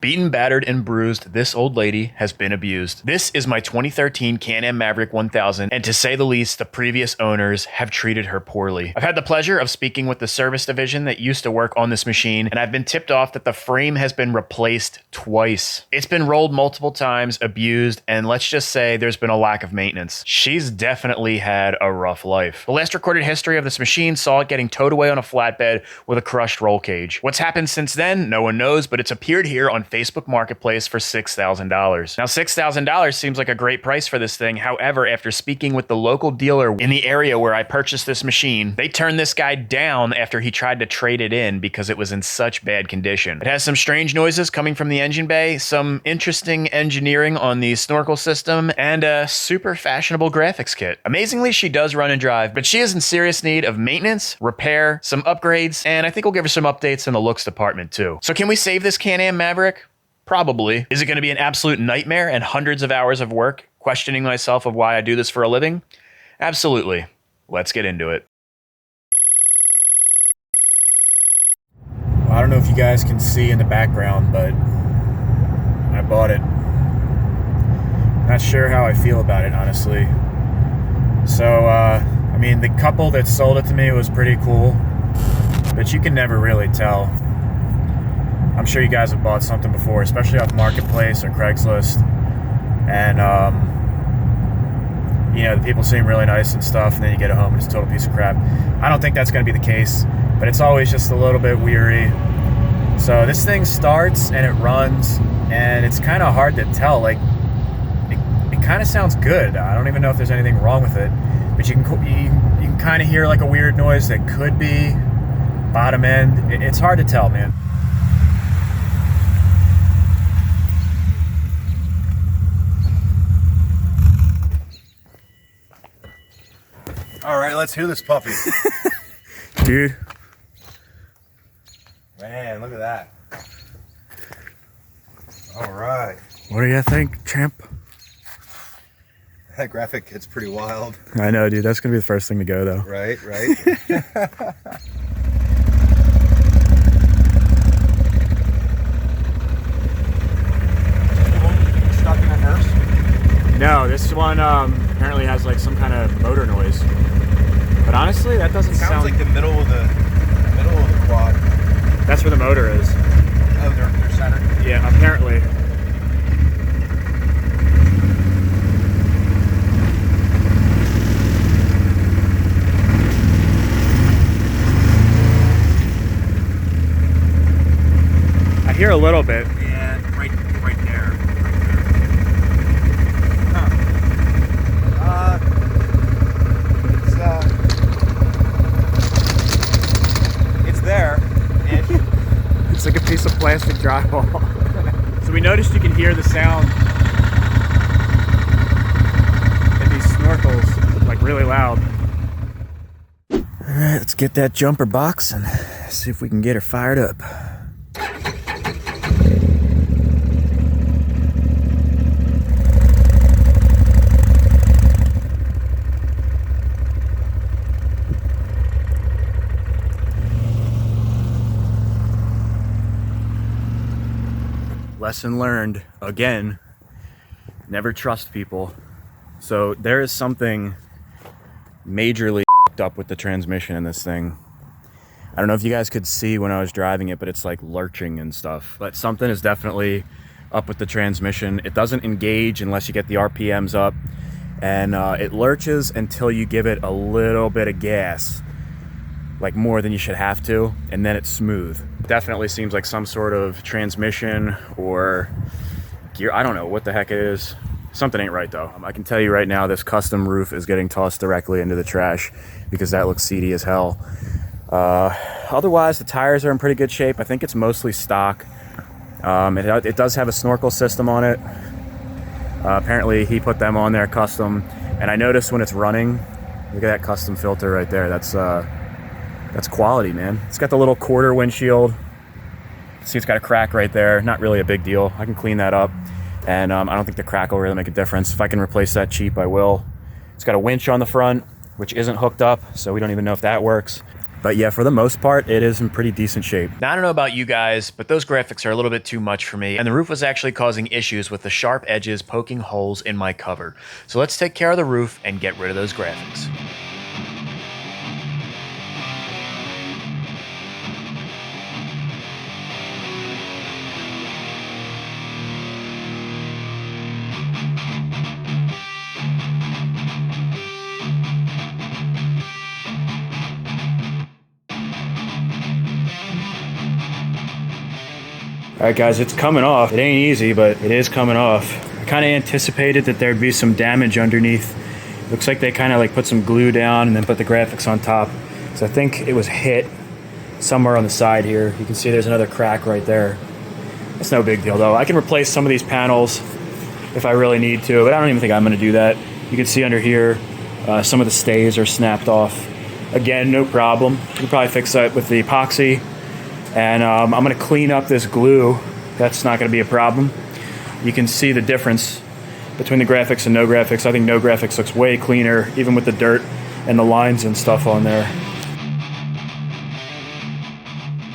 Beaten, battered, and bruised, this old lady has been abused. This is my 2013 Canam Maverick 1000, and to say the least, the previous owners have treated her poorly. I've had the pleasure of speaking with the service division that used to work on this machine, and I've been tipped off that the frame has been replaced twice. It's been rolled multiple times, abused, and let's just say there's been a lack of maintenance. She's definitely had a rough life. The last recorded history of this machine saw it getting towed away on a flatbed with a crushed roll cage. What's happened since then, no one knows, but it's appeared here on Facebook Marketplace for $6,000. Now, $6,000 seems like a great price for this thing. However, after speaking with the local dealer in the area where I purchased this machine, they turned this guy down after he tried to trade it in because it was in such bad condition. It has some strange noises coming from the engine bay, some interesting engineering on the Snorkel system, and a super fashionable graphics kit. Amazingly, she does run and drive, but she is in serious need of maintenance, repair, some upgrades, and I think we'll give her some updates in the looks department too. So can we save this Can-Am Maverick? Probably. Is it going to be an absolute nightmare and hundreds of hours of work, questioning myself of why I do this for a living? Absolutely. Let's get into it. Well, I don't know if you guys can see in the background, but I bought it. Not sure how I feel about it, honestly. So, I mean, the couple that sold it to me was pretty cool, but you can never really tell. I'm sure you guys have bought something before, especially off Marketplace or Craigslist, and you know, the people seem really nice and stuff, and then you get it home and it's a total piece of crap. I don't think that's going to be the case, but it's always just a little bit weary. So this thing starts and it runs, and it's kind of hard to tell. Like, it kind of sounds good. I don't even know if there's anything wrong with it, but you can kind of hear like a weird noise that could be bottom end. It's hard to tell, man. All right, let's hear this puppy. Dude. Man, look at that. All right. What do you think, champ? That graphic kit's pretty wild. I know, dude. That's going to be the first thing to go, though. Right, right. Stuck in reverse? No, this one apparently has like some kind of motor noise. But honestly, that doesn't sound like the middle of the quad. That's where the motor is. Oh, they're centered. Yeah, apparently. I hear a little bit. Yeah, right there. It's there. It's like a piece of plastic drywall. So we noticed you can hear the sound in these snorkels, like really loud. All right, let's get that jumper box and see if we can get her fired up. Lesson learned, again, never trust people. So there is something majorly up with the transmission in this thing. I don't know if you guys could see when I was driving it, but it's like lurching and stuff. But something is definitely up with the transmission. It doesn't engage unless you get the RPMs up, and it lurches until you give it a little bit of gas, like more than you should have to, and then it's smooth. Definitely seems like some sort of transmission or gear. I don't know what the heck it is. Something ain't right though. I can tell you right now, this custom roof is getting tossed directly into the trash because that looks seedy as hell. Otherwise, the tires are in pretty good shape. I think it's mostly stock. It does have a Snorkel system on it. Apparently he put them on there custom, and I noticed when it's running, look at that custom filter right there. That's quality, man. It's got the little quarter windshield. See, it's got a crack right there. Not really a big deal. I can clean that up, and I don't think the crack will really make a difference. If I can replace that cheap, I will. It's got a winch on the front, which isn't hooked up, so we don't even know if that works. But yeah, for the most part, it is in pretty decent shape. Now, I don't know about you guys, but those graphics are a little bit too much for me, and the roof was actually causing issues with the sharp edges poking holes in my cover. So let's take care of the roof and get rid of those graphics. All right, guys, it's coming off. It ain't easy, but it is coming off. I kind of anticipated that there'd be some damage underneath. Looks like they kind of like put some glue down and then put the graphics on top. So I think it was hit somewhere on the side here. You can see there's another crack right there. It's no big deal though. I can replace some of these panels if I really need to, but I don't even think I'm gonna do that. You can see under here, some of the stays are snapped off. Again, no problem. You can probably fix that with the epoxy. And I'm gonna clean up this glue. That's not gonna be a problem. You can see the difference between the graphics and no graphics. I think no graphics looks way cleaner, even with the dirt and the lines and stuff on there.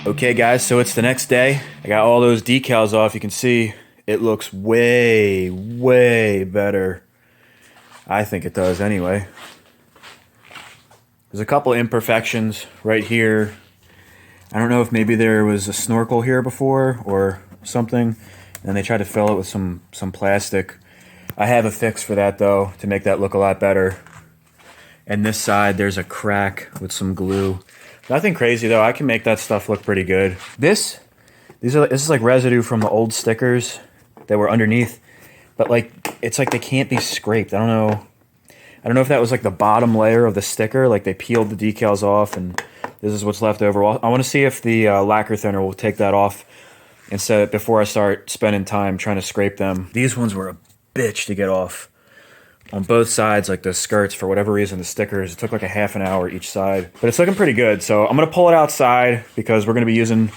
Okay guys, so it's the next day. I got all those decals off. You can see it looks way, way better. I think it does anyway. There's a couple imperfections right here. I don't know if maybe there was a snorkel here before or something, and they tried to fill it with some plastic. I have a fix for that though, to make that look a lot better. And this side, there's a crack with some glue. Nothing crazy though, I can make that stuff look pretty good. This is like residue from the old stickers that were underneath, but like, it's like they can't be scraped. I don't know if that was like the bottom layer of the sticker, like they peeled the decals off and this is what's left over. I want to see if the lacquer thinner will take that off instead before I start spending time trying to scrape them. These ones were a bitch to get off on both sides, like the skirts, for whatever reason, the stickers. It took like a half an hour each side, but it's looking pretty good. So I'm going to pull it outside because we're going to be using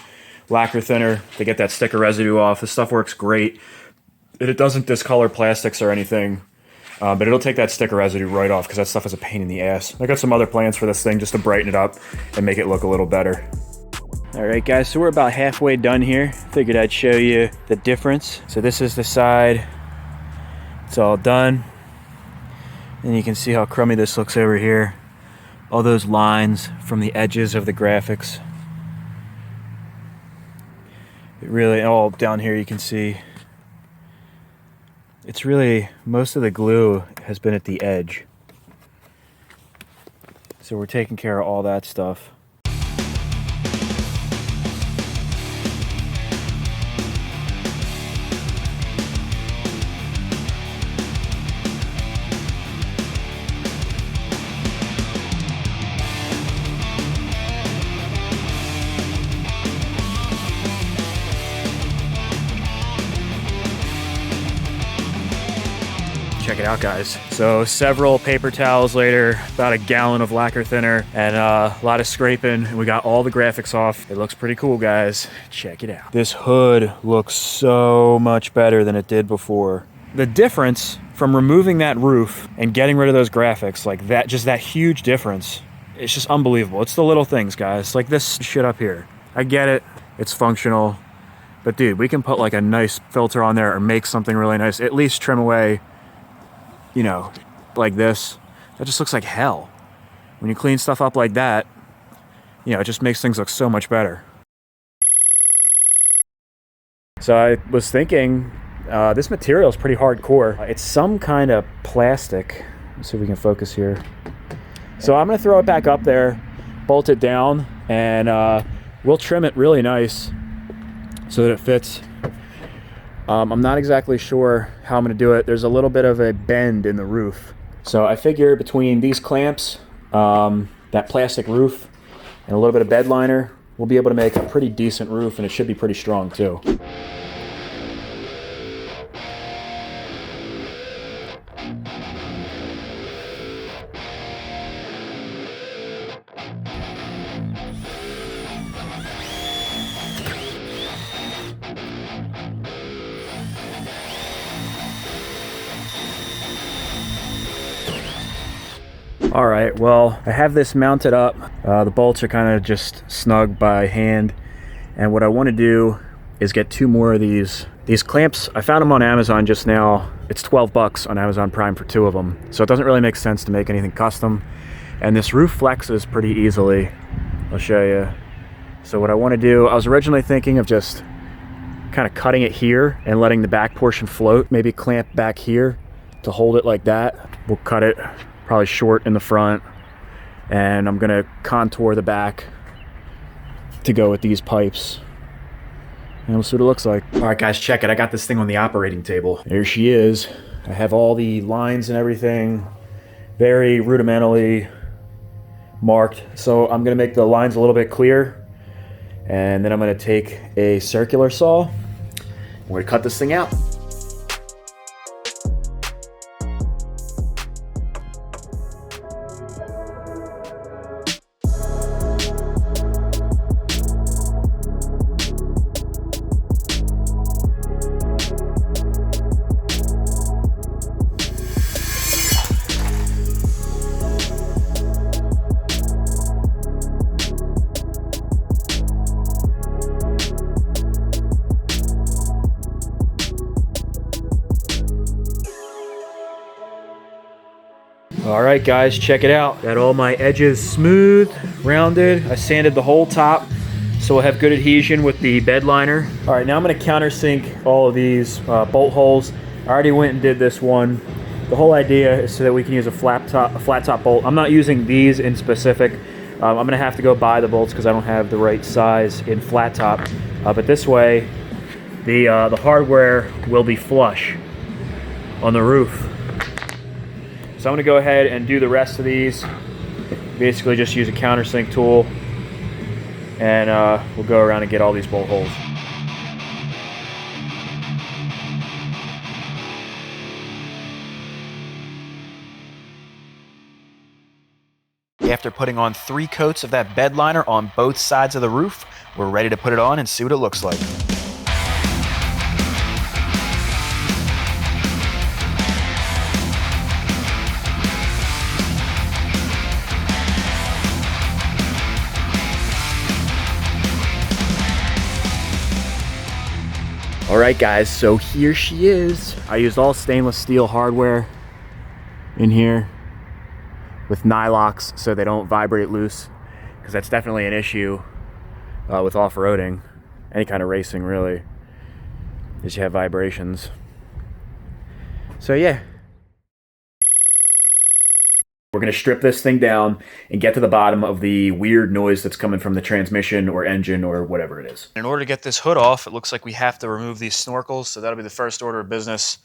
lacquer thinner to get that sticker residue off. This stuff works great. It doesn't discolor plastics or anything. But it'll take that sticker residue right off because that stuff is a pain in the ass. I got some other plans for this thing just to brighten it up and make it look a little better. All right, guys, so we're about halfway done here. Figured I'd show you the difference. So this is the side. It's all done. And you can see how crummy this looks over here. All those lines from the edges of the graphics. It really, all down here you can see. It's really, most of the glue has been at the edge. So we're taking care of all that stuff. Check it out, guys. So several paper towels later, about a gallon of lacquer thinner, and a lot of scraping, and we got all the graphics off. It looks pretty cool, guys. Check it out. This hood looks so much better than it did before. The difference from removing that roof and getting rid of those graphics, like that, just that huge difference, it's just unbelievable. It's the little things, guys. Like this shit up here. I get it, it's functional, but dude, we can put like a nice filter on there or make something really nice, at least trim away, you know, like this. That just looks like hell. When you clean stuff up like that, you know, it just makes things look so much better. So I was thinking, this material is pretty hardcore. It's some kind of plastic. Let's see if we can focus here. So I'm gonna throw it back up there, bolt it down, and we'll trim it really nice so that it fits. I'm not exactly sure how I'm going to do it. There's a little bit of a bend in the roof. So I figure between these clamps, that plastic roof, and a little bit of bed liner, we'll be able to make a pretty decent roof, and it should be pretty strong too. All right, well, I have this mounted up. The bolts are kind of just snug by hand. And what I want to do is get 2 more of these. These clamps, I found them on Amazon just now. It's 12 bucks on Amazon Prime for 2 of them. So it doesn't really make sense to make anything custom. And this roof flexes pretty easily. I'll show you. So what I want to do, I was originally thinking of just kind of cutting it here and letting the back portion float. Maybe clamp back here to hold it like that. We'll cut it probably short in the front. And I'm gonna contour the back to go with these pipes. And we'll see what it looks like. All right, guys, check it. I got this thing on the operating table. There she is. I have all the lines and everything very rudimentally marked. So I'm gonna make the lines a little bit clear. And then I'm gonna take a circular saw. We're gonna cut this thing out. All right, guys, check it out. Got all my edges smooth, rounded. I sanded the whole top, so we'll have good adhesion with the bed liner. All right, now I'm gonna countersink all of these bolt holes. I already went and did this one. The whole idea is so that we can use a flat top bolt. I'm not using these in specific. I'm gonna have to go buy the bolts because I don't have the right size in flat top. But this way, the hardware will be flush on the roof. So I'm gonna go ahead and do the rest of these. Basically just use a countersink tool and we'll go around and get all these bolt holes. After putting on 3 coats of that bed liner on both sides of the roof, we're ready to put it on and see what it looks like. All right, guys, so here she is. I used all stainless steel hardware in here with nylocks so they don't vibrate loose, because that's definitely an issue with off-roading, any kind of racing really, is you have vibrations. So yeah. We're gonna strip this thing down and get to the bottom of the weird noise that's coming from the transmission or engine or whatever it is. In order to get this hood off, it looks like we have to remove these snorkels, so that'll be the first order of business.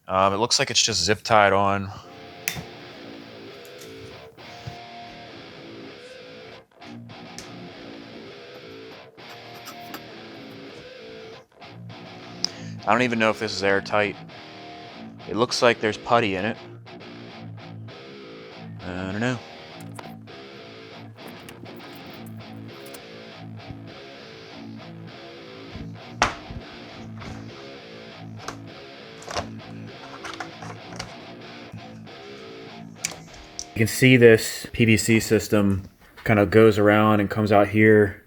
It looks like it's just zip tied on. I don't even know if this is airtight. It looks like there's putty in it. I don't know. You can see this PVC system kind of goes around and comes out here.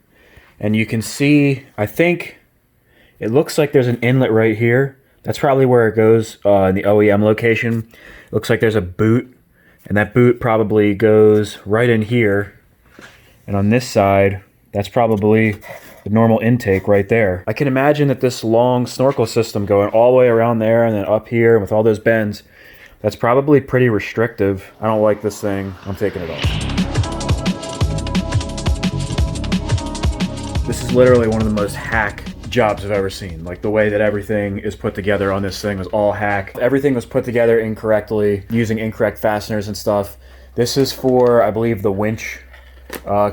And you can see, I think, it looks like there's an inlet right here. That's probably where it goes in the OEM location. It looks like there's a boot. And that boot probably goes right in here. And on this side, that's probably the normal intake right there. I can imagine that this long snorkel system going all the way around there and then up here with all those bends, that's probably pretty restrictive. I don't like this thing. I'm taking it off. This is literally one of the most hack jobs I've ever seen. Like the way that everything is put together on this thing was all hack. Everything was put together incorrectly, using incorrect fasteners and stuff. This is for, I believe, the winch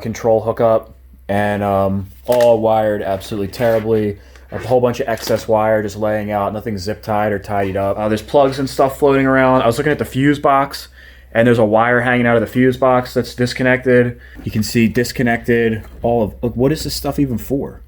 control hookup, and all wired absolutely terribly. A whole bunch of excess wire just laying out, nothing zip tied or tidied up. There's plugs and stuff floating around. I was looking at the fuse box, and there's a wire hanging out of the fuse box that's disconnected. You can see disconnected all of, look, what is this stuff even for?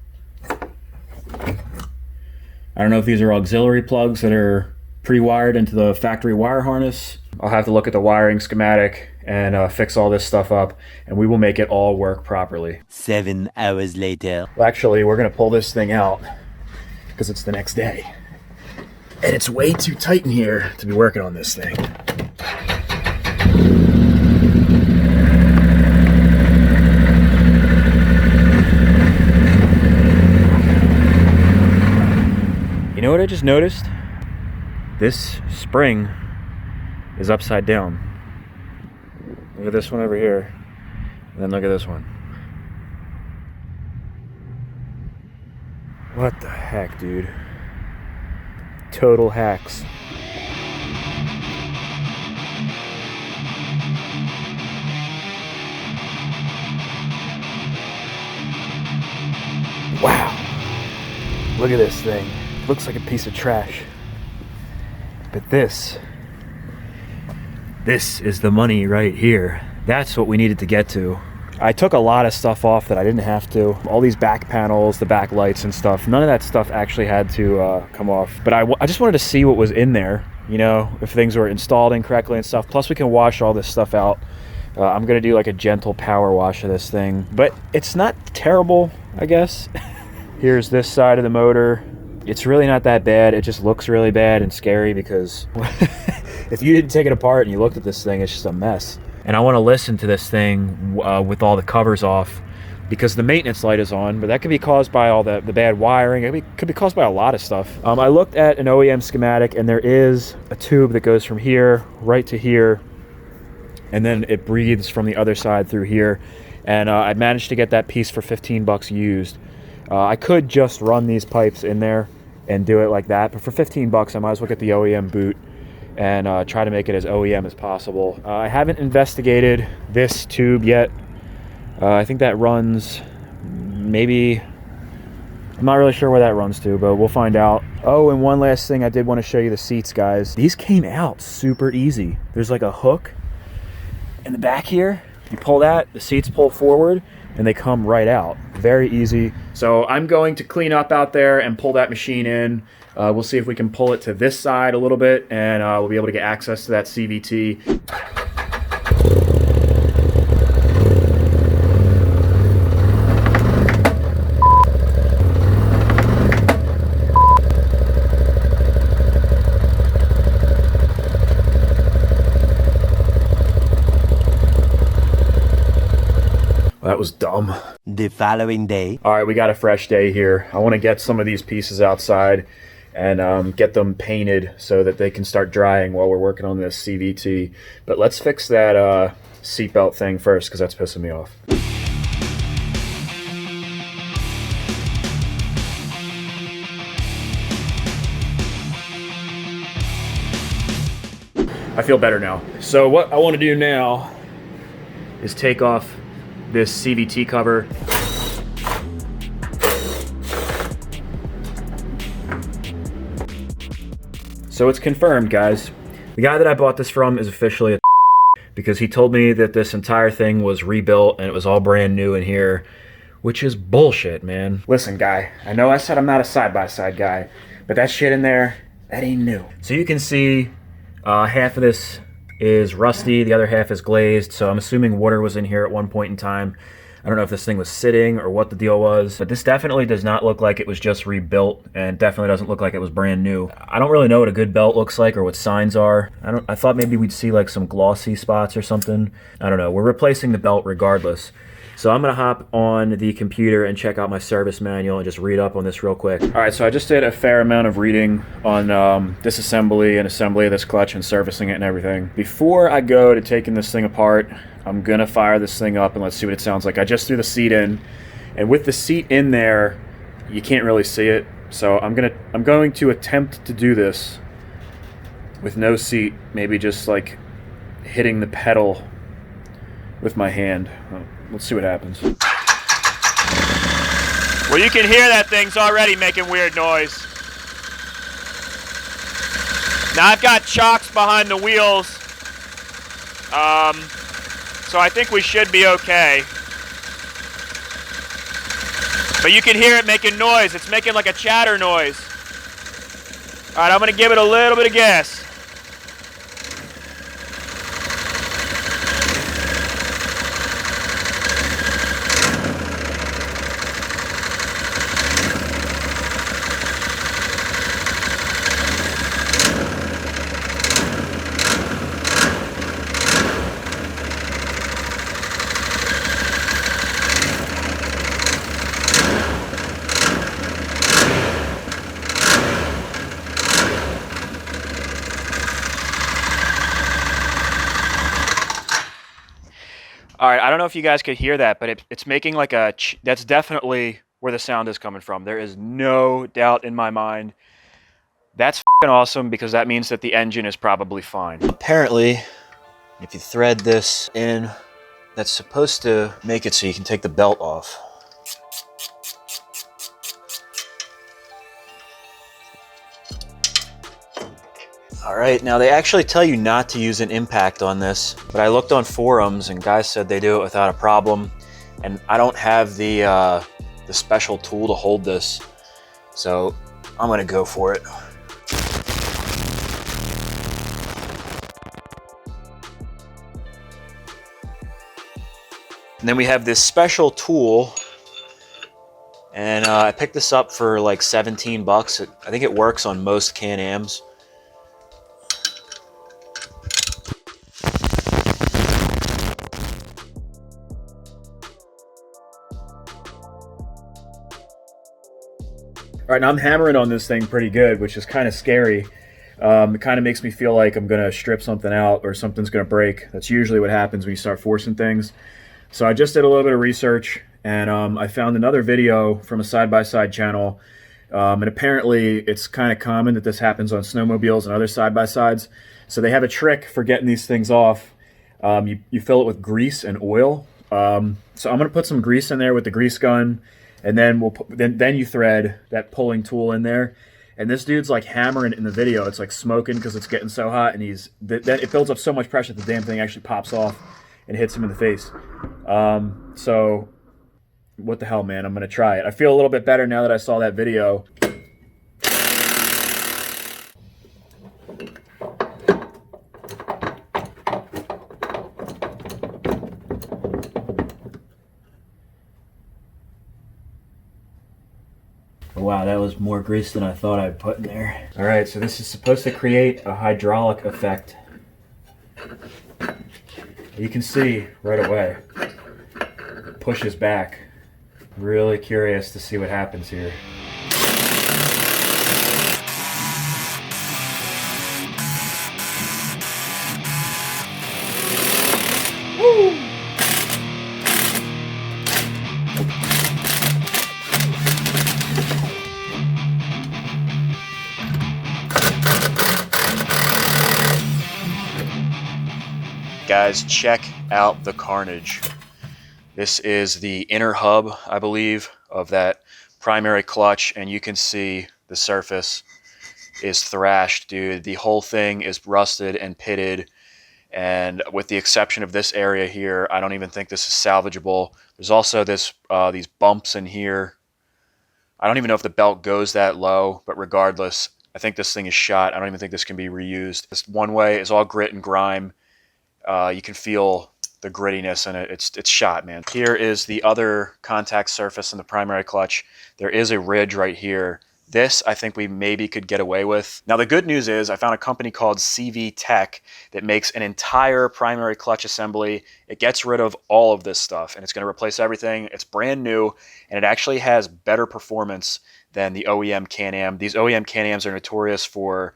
I don't know if these are auxiliary plugs that are pre-wired into the factory wire harness. I'll have to look at the wiring schematic and fix all this stuff up, and we will make it all work properly. 7 hours later. Well, actually, we're gonna pull this thing out because it's the next day. And it's way too tight in here to be working on this thing. You know what I just noticed? This spring is upside down. Look at this one over here. And then look at this one. What the heck, dude? Total hacks. Wow. Look at this thing. It looks like a piece of trash. But this is the money right here. That's what we needed to get to. I took a lot of stuff off that I didn't have to. All these back panels, the back lights and stuff. None of that stuff actually had to come off. But I just wanted to see what was in there, you know, if things were installed incorrectly and stuff. Plus we can wash all this stuff out. I'm gonna do like a gentle power wash of this thing. But it's not terrible, I guess. Here's this side of the motor. It's really not that bad. It just looks really bad and scary because if you didn't take it apart and you looked at this thing, it's just a mess. And I want to listen to this thing with all the covers off because the maintenance light is on, but that could be caused by all the bad wiring. It could be caused by a lot of stuff. I looked at an OEM schematic and there is a tube that goes from here right to here, and then it breathes from the other side through here. And I managed to get that piece for 15 bucks used. I could just run these pipes in there and do it like that, but for 15 bucks I might as well get the OEM boot and try to make it as OEM as possible. I haven't investigated this tube yet. I think that runs maybe, I'm not really sure where that runs to, but we'll find out. Oh, and one last thing, I did want to show you the seats, guys. These came out super easy. There's like a hook in the back here. You pull that, the seats pull forward, and they come right out. Very easy. So I'm going to clean up out there and pull that machine in. We'll see if we can pull it to this side a little bit, and we'll be able to get access to that CVT. That was dumb. The following day. All right, we got a fresh day here. I want to get some of these pieces outside and get them painted so that they can start drying while we're working on this CVT. But let's fix that seatbelt thing first because that's pissing me off. I feel better now. So what I want to do now is take off this CVT cover. So it's confirmed, guys. The guy that I bought this from is officially a because he told me that this entire thing was rebuilt and it was all brand new in here, which is bullshit, man. Listen, guy, I know I said I'm not a side-by-side guy, but that shit in there, that ain't new. So you can see half of this is rusty, the other half is glazed, so I'm assuming water was in here at one point in time. I don't know if this thing was sitting or what the deal was, but this definitely does not look like it was just rebuilt, and definitely doesn't look like it was brand new. I don't really know what a good belt looks like or what signs are. I thought maybe we'd see like some glossy spots or something. I don't know. We're replacing the belt regardless. So I'm gonna hop on the computer and check out my service manual and just read up on this real quick. All right, so I just did a fair amount of reading on disassembly and assembly of this clutch and servicing it and everything. Before I go to taking this thing apart, I'm gonna fire this thing up and let's see what it sounds like. I just threw the seat in, and with the seat in there, you can't really see it. So I'm going to attempt to do this with no seat, maybe just like hitting the pedal with my hand. Let's see what happens. Well, you can hear that thing's already making weird noise. Now I've got chocks behind the wheels, so I think we should be okay. But you can hear it making noise. It's making like a chatter noise. All right, I'm gonna give it a little bit of gas. All right, I don't know if you guys could hear that, but it's making like a... That's definitely where the sound is coming from. There is no doubt in my mind. That's f***ing awesome because that means that the engine is probably fine. Apparently, if you thread this in, that's supposed to make it so you can take the belt off. All right, now they actually tell you not to use an impact on this, but I looked on forums and guys said they do it without a problem, and I don't have the special tool to hold this, so I'm gonna go for it. And then we have this special tool, and I picked this up for like 17 bucks. I think it works on most Can-Ams. All right, now I'm hammering on this thing pretty good, which is kind of scary. It kind of makes me feel like I'm gonna strip something out or something's gonna break. That's usually what happens when you start forcing things. So I just did a little bit of research, and I found another video from a side-by-side channel, and apparently it's kind of common that this happens on snowmobiles and other side-by-sides. So they have a trick for getting these things off. You fill it with grease and oil. So I'm gonna put some grease in there with the grease gun, and then then you thread that pulling tool in there. And this dude's like hammering it in the video. It's like smoking because it's getting so hot, and then it builds up so much pressure that the damn thing actually pops off and hits him in the face. So what the hell, man? I'm gonna try it. I feel a little bit better now that I saw that video. Wow, that was more grease than I thought I'd put in there. All right, so this is supposed to create a hydraulic effect. You can see right away, it pushes back. Really curious to see what happens here. Woo! Guys, check out the carnage. This is the inner hub, I believe, of that primary clutch, and you can see the surface is thrashed, dude. The whole thing is rusted and pitted, and with the exception of this area here, I don't even think this is salvageable. There's also these bumps in here. I don't even know if the belt goes that low, but regardless, I think this thing is shot. I don't even think this can be reused. This one way is all grit and grime. You can feel the grittiness in it. It's shot, man. Here is the other contact surface in the primary clutch. There is a ridge right here. This, I think we maybe could get away with. Now, the good news is I found a company called CV Tech that makes an entire primary clutch assembly. It gets rid of all of this stuff, and it's going to replace everything. It's brand new, and it actually has better performance than the OEM Can-Am. These OEM Can-Ams are notorious for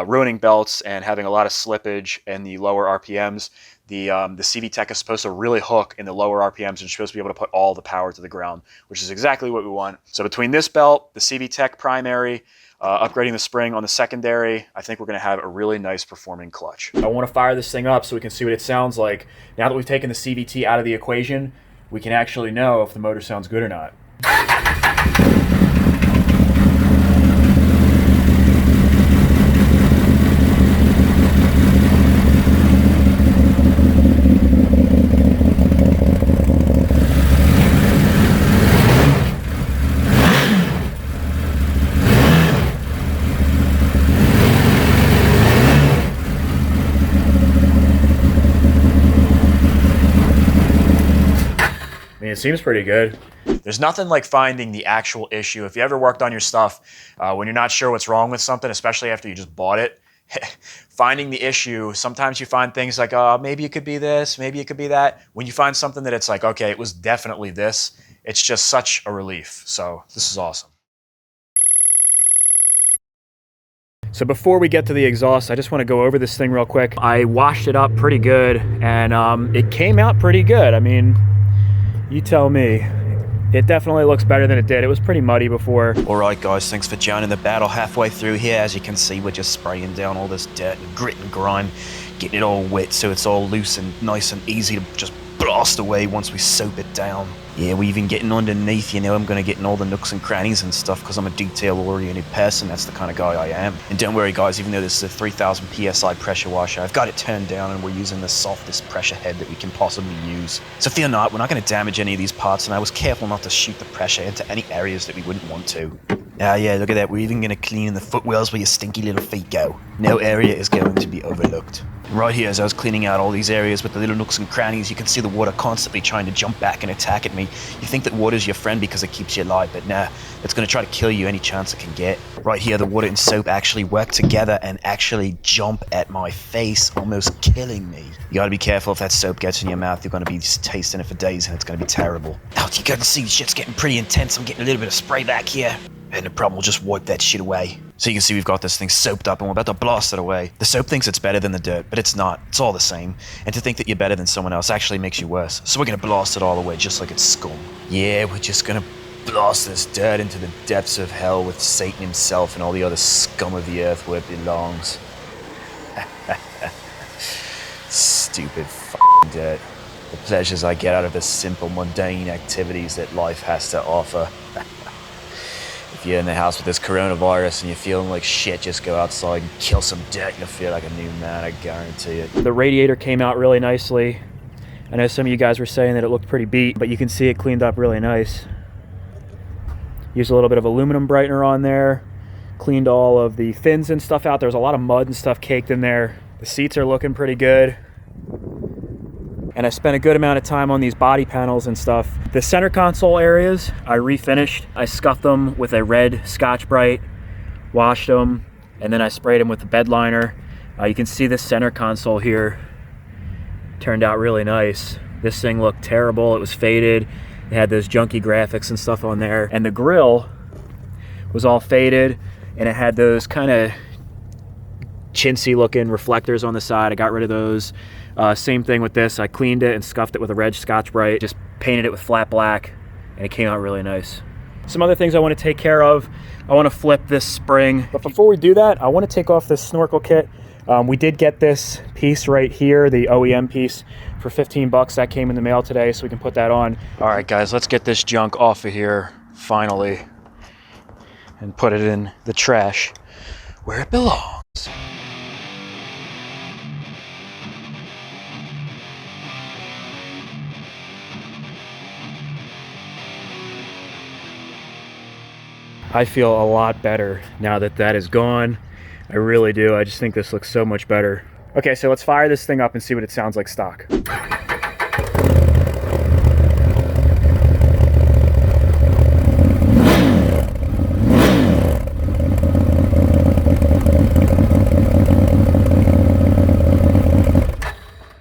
ruining belts and having a lot of slippage in the lower RPMs. The CV Tech is supposed to really hook in the lower RPMs, and you're supposed to be able to put all the power to the ground, which is exactly what we want. So between this belt, the CV Tech primary, upgrading the spring on the secondary, I think we're going to have a really nice performing clutch. I want to fire this thing up so we can see what it sounds like. Now that we've taken the CVT out of the equation, we can actually know if the motor sounds good or not. It seems pretty good. There's nothing like finding the actual issue. If you ever worked on your stuff, when you're not sure what's wrong with something, especially after you just bought it, finding the issue, sometimes you find things like, oh, maybe it could be this, maybe it could be that. When you find something that it's like, okay, it was definitely this, it's just such a relief. So this is awesome. So before we get to the exhaust, I just want to go over this thing real quick. I washed it up pretty good, and it came out pretty good. I mean, you tell me. It definitely looks better than it did. It was pretty muddy before. Alright guys, thanks for joining the battle. Halfway through here, as you can see, we're just spraying down all this dirt and grit and grime, getting it all wet so it's all loose and nice and easy to just blast away once we soap it down. Yeah, we're even getting underneath, you know, I'm going to get in all the nooks and crannies and stuff because I'm a detail-oriented person. That's the kind of guy I am. And don't worry guys, even though this is a 3000 PSI pressure washer, I've got it turned down and we're using the softest pressure head that we can possibly use. So fear not, we're not going to damage any of these parts, and I was careful not to shoot the pressure into any areas that we wouldn't want to. Ah yeah, look at that, we're even going to clean the footwells where your stinky little feet go. No area is going to be overlooked. Right here, as I was cleaning out all these areas with the little nooks and crannies, you can see the water constantly trying to jump back and attack at me. You think that water's your friend because it keeps you alive, but nah, it's going to try to kill you any chance it can get. Right here, the water and soap actually work together and actually jump at my face, almost killing me. You gotta be careful if that soap gets in your mouth, you're gonna be tasting it for days and it's gonna be terrible. Now, you can see shit's getting pretty intense. I'm getting a little bit of spray back here. And the problem will just wipe that shit away. So you can see we've got this thing soaped up and we're about to blast it away. The soap thinks it's better than the dirt, but it's not. It's all the same. And to think that you're better than someone else actually makes you worse. So we're gonna blast it all away just like it's scum. Yeah, we're just gonna blast this dirt into the depths of hell with Satan himself and all the other scum of the earth where it belongs. Stupid f***ing dirt. The pleasures I get out of the simple, mundane activities that life has to offer. If you're in the house with this coronavirus and you're feeling like shit, just go outside and kill some dirt. You'll feel like a new man, I guarantee it. The radiator came out really nicely. I know some of you guys were saying that it looked pretty beat, but you can see it cleaned up really nice. Used a little bit of aluminum brightener on there. Cleaned all of the fins and stuff out. There was a lot of mud and stuff caked in there. The seats are looking pretty good. And I spent a good amount of time on these body panels and stuff. The center console areas, I refinished. I scuffed them with a red Scotch-Brite, washed them, and then I sprayed them with the bed liner. You can see the center console here turned out really nice. This thing looked terrible. It was faded. It had those junky graphics and stuff on there. And the grill was all faded, and it had those kind of chintzy looking reflectors on the side. I got rid of those. Same thing with this. I cleaned it and scuffed it with a red Scotch-Brite, just painted it with flat black, and it came out really nice. Some other things I want to take care of. I want to flip this spring. But before we do that, I want to take off this snorkel kit. We did get this piece right here, the OEM piece, for 15 bucks. That came in the mail today, so we can put that on. All right, guys, let's get this junk off of here, finally, and put it in the trash where it belongs. I feel a lot better now that that is gone. I really do. I just think this looks so much better. Okay, so let's fire this thing up and see what it sounds like stock. All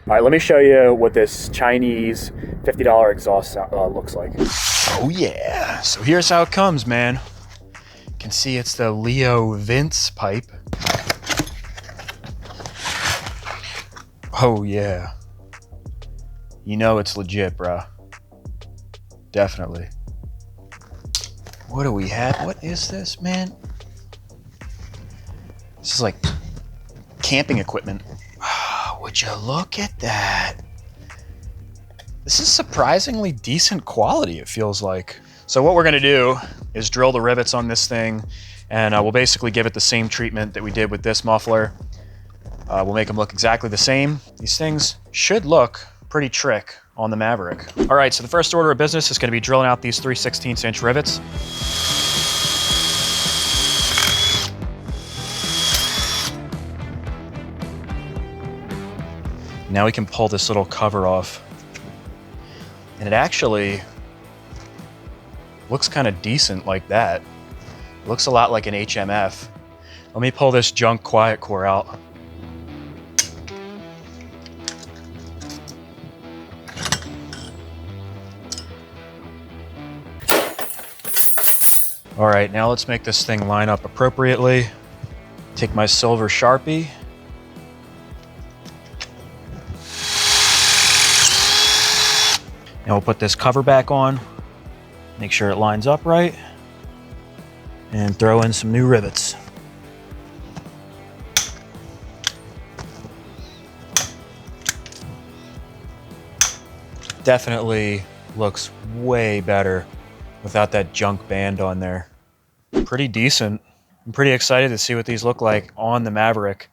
right, let me show you what this Chinese $50 exhaust looks like. Oh yeah, so here's how it comes, man. You can see it's the Leo Vince pipe. Oh yeah. You know it's legit, bruh. Definitely. What do we have? What is this, man? This is like camping equipment. Would you look at that? This is surprisingly decent quality, it feels like. So what we're gonna do is drill the rivets on this thing, and we'll basically give it the same treatment that we did with this muffler. We'll make them look exactly the same. These things should look pretty trick on the Maverick. All right, so the first order of business is gonna be drilling out these 3/16" rivets. Now we can pull this little cover off. And it actually looks kind of decent like that. It looks a lot like an HMF. Let me pull this junk quiet core out. All right, now let's make this thing line up appropriately. Take my silver Sharpie. And we'll put this cover back on. Make sure it lines up right. And throw in some new rivets. Definitely looks way better without that junk band on there. Pretty decent. I'm pretty excited to see what these look like on the Maverick.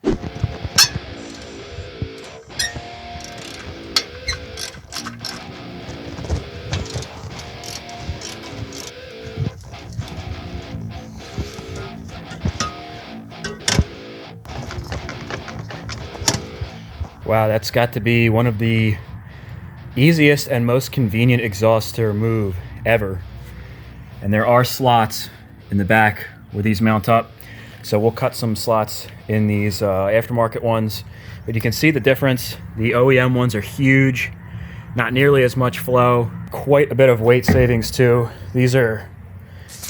Wow, that's got to be one of the easiest and most convenient exhausts to remove ever. And there are slots in the back where these mount up. So we'll cut some slots in these aftermarket ones. But you can see the difference. The OEM ones are huge, not nearly as much flow, quite a bit of weight savings too. They're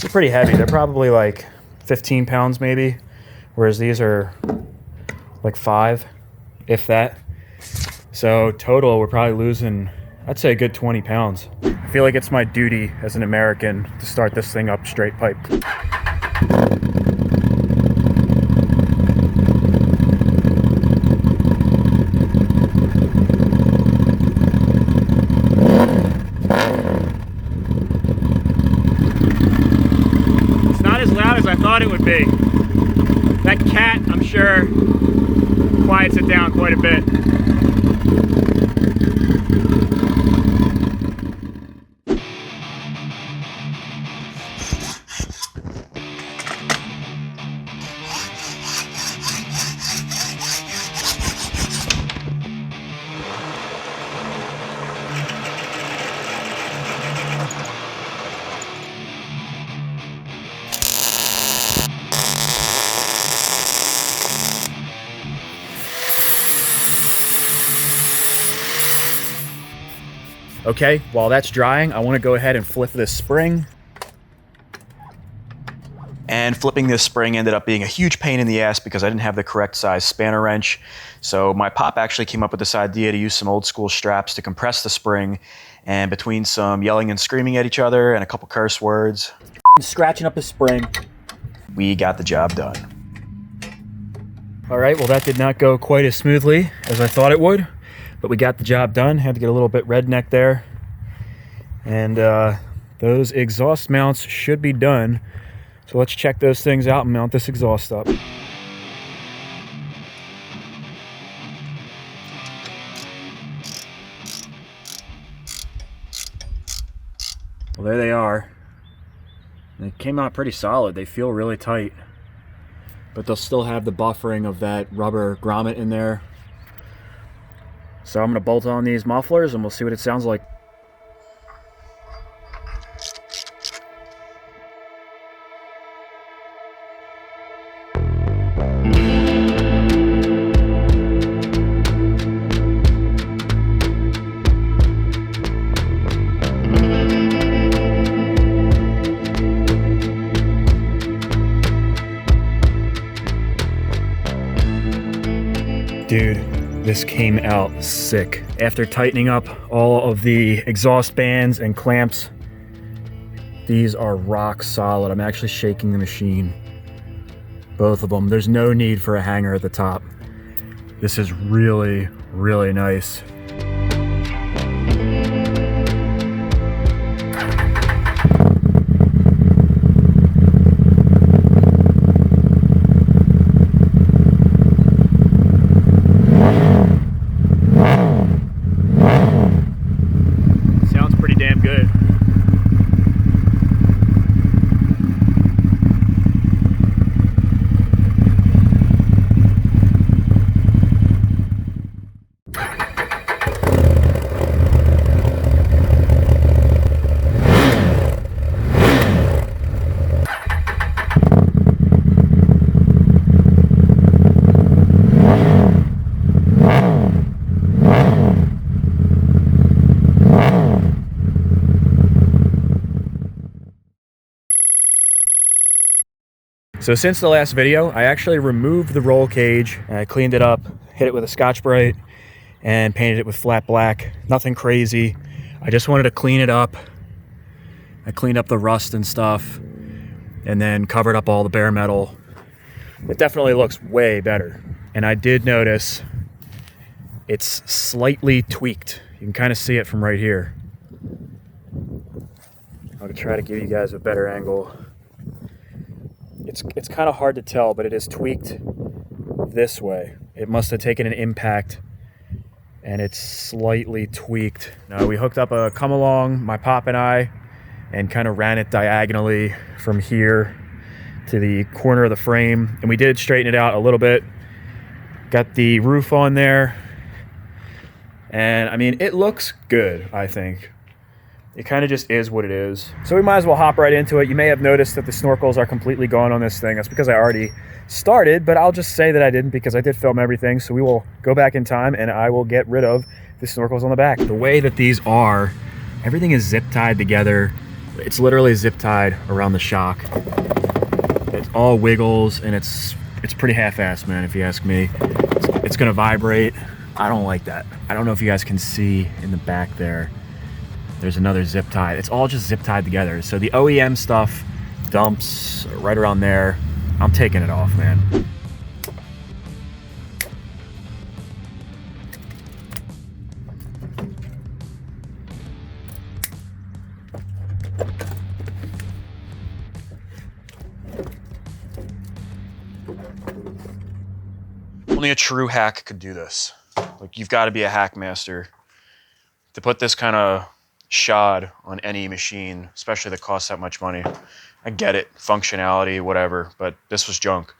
pretty heavy. They're probably like 15 pounds maybe, whereas these are like 5, if that. So total, we're probably losing, I'd say a good 20 pounds. I feel like it's my duty as an American to start this thing up straight pipe. It's not as loud as I thought it would be. That cat, I'm sure, quiets it down quite a bit. Okay, while that's drying, I want to go ahead and flip this spring. And flipping this spring ended up being a huge pain in the ass because I didn't have the correct size spanner wrench. So my pop actually came up with this idea to use some old school straps to compress the spring. And between some yelling and screaming at each other and a couple curse words, Scratching up the spring. we got the job done. All right, well that did not go quite as smoothly as I thought it would, but we got the job done. Had to get a little bit redneck there. And those exhaust mounts should be done. So let's check those things out and mount this exhaust up. Well, there they are. They came out pretty solid. They feel really tight, but they'll still have the buffering of that rubber grommet in there. So I'm gonna bolt on these mufflers and we'll see what it sounds like. Dude, this came out sick. After tightening up all of the exhaust bands and clamps, these are rock solid. I'm actually shaking the machine. Both of them. There's no need for a hanger at the top. This is really, really nice. Sounds pretty damn good. So since the last video, I actually removed the roll cage and I cleaned it up, hit it with a Scotch-Brite and painted it with flat black. Nothing crazy. I just wanted to clean it up. I cleaned up the rust and stuff and then covered up all the bare metal. It definitely looks way better. And I did notice it's slightly tweaked. You can kind of see it from right here. I'll try to give you guys a better angle. It's kind of hard to tell, but it is tweaked this way. It must have taken an impact and it's slightly tweaked. Now we hooked up a come along, my pop and I, and kind of ran it diagonally from here to the corner of the frame. And we did straighten it out a little bit. Got the roof on there. And I mean, it looks good, I think. It kind of just is what it is. So we might as well hop right into it. You may have noticed that the snorkels are completely gone on this thing. That's because I already started, but I'll just say that I didn't because I did film everything. So we will go back in time and I will get rid of the snorkels on the back. The way that these are, everything is zip tied together. It's literally zip tied around the shock. It's all wiggles and it's pretty half-assed, man, if you ask me. It's gonna vibrate. I don't like that. I don't know if you guys can see in the back there. There's another zip tie. It's all just zip tied together. So the OEM stuff dumps right around there. I'm taking it off, man. Only a true hack could do this. Like, you've got to be a hack master to put this kind of shod on any machine, especially that costs that much money. I get it, functionality, whatever, but this was junk.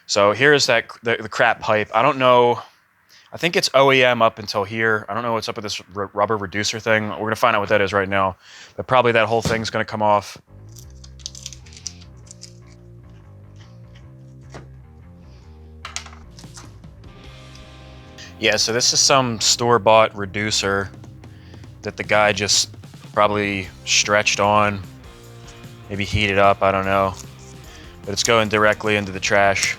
So here's the crap pipe. I don't know. I think it's OEM up until here. I don't know what's up with this rubber reducer thing. We're gonna find out what that is right now, but probably that whole thing's gonna come off. Yeah, so this is some store-bought reducer that the guy just probably stretched on, maybe heated up, I don't know. But it's going directly into the trash.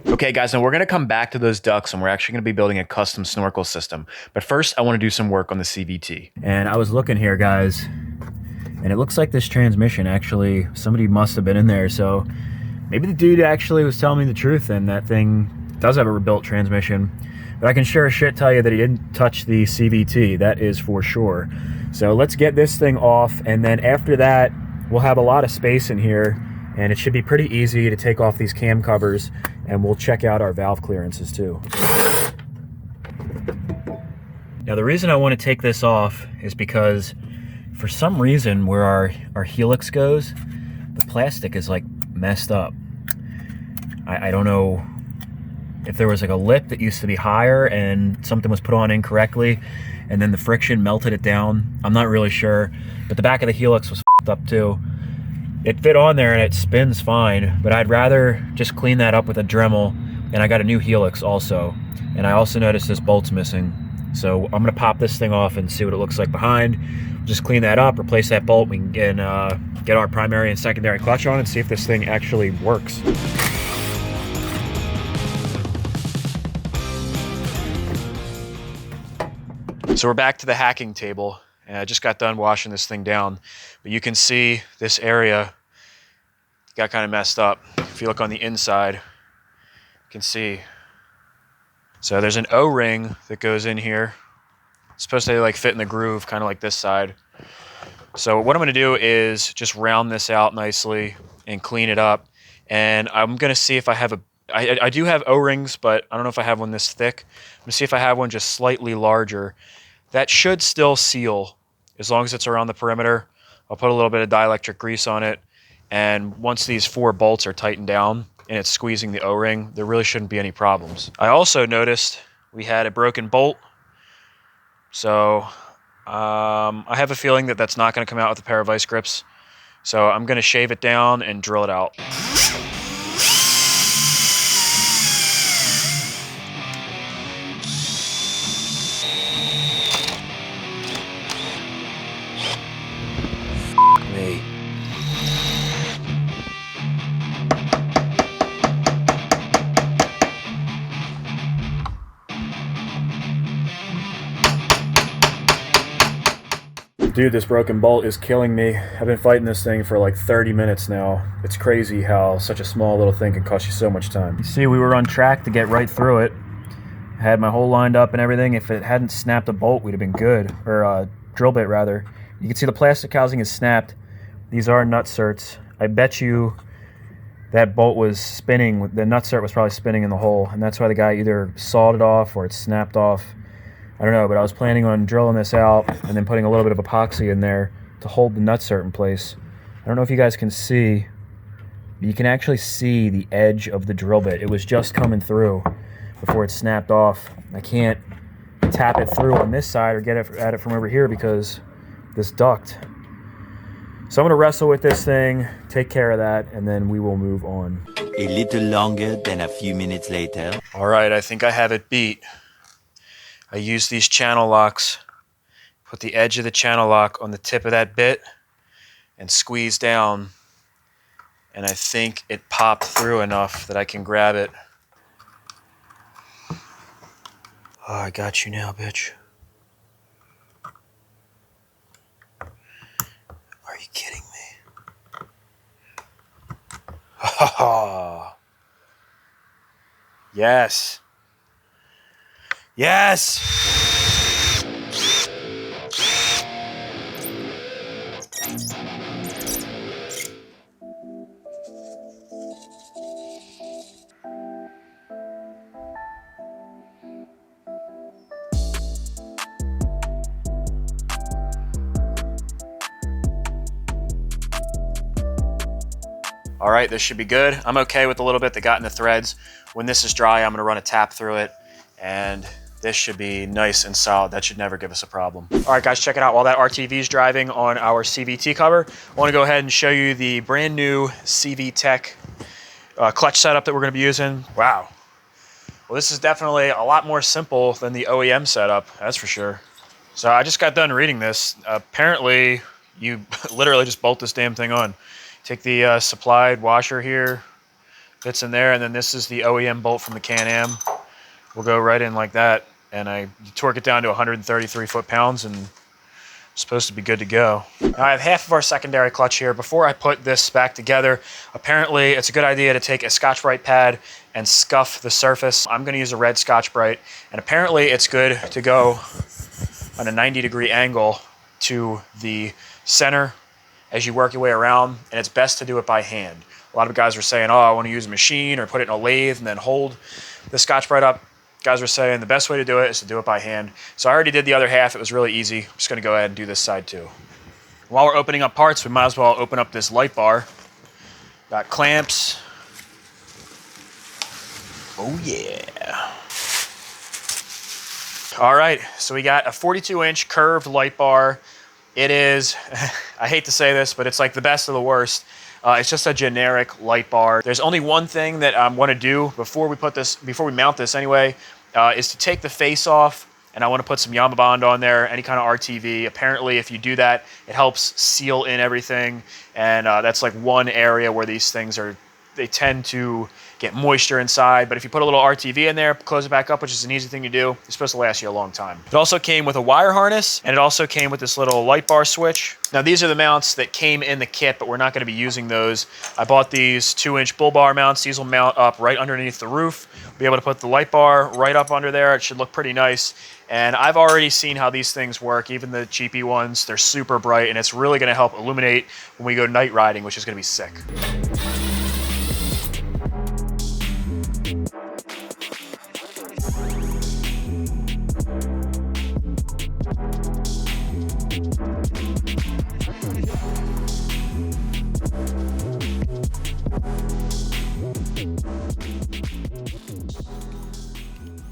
Okay guys, now we're gonna come back to those ducks and we're actually gonna be building a custom snorkel system. But first, I wanna do some work on the CVT. And I was looking here, guys, and it looks like this transmission actually, somebody must have been in there. So maybe the dude actually was telling me the truth and that thing does have a rebuilt transmission. But I can sure as shit tell you that he didn't touch the CVT, that is for sure. So let's get this thing off, and then after that, we'll have a lot of space in here, and it should be pretty easy to take off these cam covers, and we'll check out our valve clearances too. Now the reason I want to take this off is because for some reason where our helix goes, the plastic is like messed up. I don't know if there was like a lip that used to be higher and something was put on incorrectly and then the friction melted it down. I'm not really sure, but the back of the helix was f***ed up too. It fit on there and it spins fine, but I'd rather just clean that up with a Dremel, and I got a new helix also. And I also noticed this bolt's missing. So I'm gonna pop this thing off and see what it looks like behind. Just clean that up, replace that bolt, we can get our primary and secondary clutch on and see if this thing actually works. So we're back to the hacking table, and I just got done washing this thing down. But you can see this area got kind of messed up. If you look on the inside, you can see. So there's an O-ring that goes in here. It's supposed to like fit in the groove, kind of like this side. So what I'm gonna do is just round this out nicely and clean it up. And I'm gonna see if I have I do have O-rings, but I don't know if I have one this thick. I'm gonna see if I have one just slightly larger. That should still seal as long as it's around the perimeter. I'll put a little bit of dielectric grease on it. And once these 4 bolts are tightened down and it's squeezing the O-ring, there really shouldn't be any problems. I also noticed we had a broken bolt. So I have a feeling that that's not gonna come out with a pair of vice grips. So I'm gonna shave it down and drill it out. Dude, this broken bolt is killing me. I've been fighting this thing for like 30 minutes now. It's crazy how such a small little thing can cost you so much time. You see, we were on track to get right through it. I had my hole lined up and everything. If it hadn't snapped a bolt, we'd have been good. Or drill bit, rather. You can see the plastic housing is snapped. These are nut certs. I bet you that bolt was spinning. The nut cert was probably spinning in the hole. And that's why the guy either sawed it off or it snapped off. I don't know, but I was planning on drilling this out and then putting a little bit of epoxy in there to hold the nut cert in place. I don't know if you guys can see, but you can actually see the edge of the drill bit. It was just coming through before it snapped off. I can't tap it through on this side or get at it from over here because this duct. So I'm going to wrestle with this thing, take care of that, and then we will move on. A little longer than a few minutes later. All right, I think I have it beat. I used these channel locks, put the edge of the channel lock on the tip of that bit and squeeze down, and I think it popped through enough that I can grab it. Oh, I got you now, bitch. Are you kidding me? Ha ha! Yes! Yes! All right, this should be good. I'm okay with the little bit that got in the threads. When this is dry, I'm gonna run a tap through it, and this should be nice and solid. That should never give us a problem. All right, guys, check it out. While that RTV is driving on our CVT cover, I wanna go ahead and show you the brand new CV Tech clutch setup that we're gonna be using. Wow. Well, this is definitely a lot more simple than the OEM setup, that's for sure. So I just got done reading this. Apparently, you literally just bolt this damn thing on. Take the supplied washer here, fits in there, and then this is the OEM bolt from the Can-Am. We'll go right in like that, and I torque it down to 133 foot-pounds, and it's supposed to be good to go. Now I have half of our secondary clutch here. Before I put this back together, apparently it's a good idea to take a Scotch-Brite pad and scuff the surface. I'm going to use a red Scotch-Brite, and apparently it's good to go on a 90-degree angle to the center as you work your way around, and it's best to do it by hand. A lot of guys are saying, oh, I want to use a machine or put it in a lathe and then hold the Scotch-Brite up. Guys are saying the best way to do it is to do it by hand. So I already did the other half. It was really easy. I'm just going to go ahead and do this side too. While we're opening up parts, we might as well open up this light bar. Got clamps. Oh yeah. All right, so we got a 42-inch curved light bar. It is, I hate to say this, but it's like the best of the worst. It's just a generic light bar. There's only one thing that I want to do before we mount this anyway, is to take the face off, and I want to put some Yama Bond on there, any kind of RTV. Apparently, if you do that, it helps seal in everything, and that's like one area where these things they tend to get moisture inside, but if you put a little RTV in there, close it back up, which is an easy thing to do, it's supposed to last you a long time. It also came with a wire harness, and it also came with this little light bar switch. Now these are the mounts that came in the kit, but we're not going to be using those. I bought these 2-inch bull bar mounts. These will mount up right underneath the roof. Be able to put the light bar right up under there. It should look pretty nice. And I've already seen how these things work, even the cheapy ones. They're super bright, and it's really going to help illuminate when we go night riding, which is going to be sick.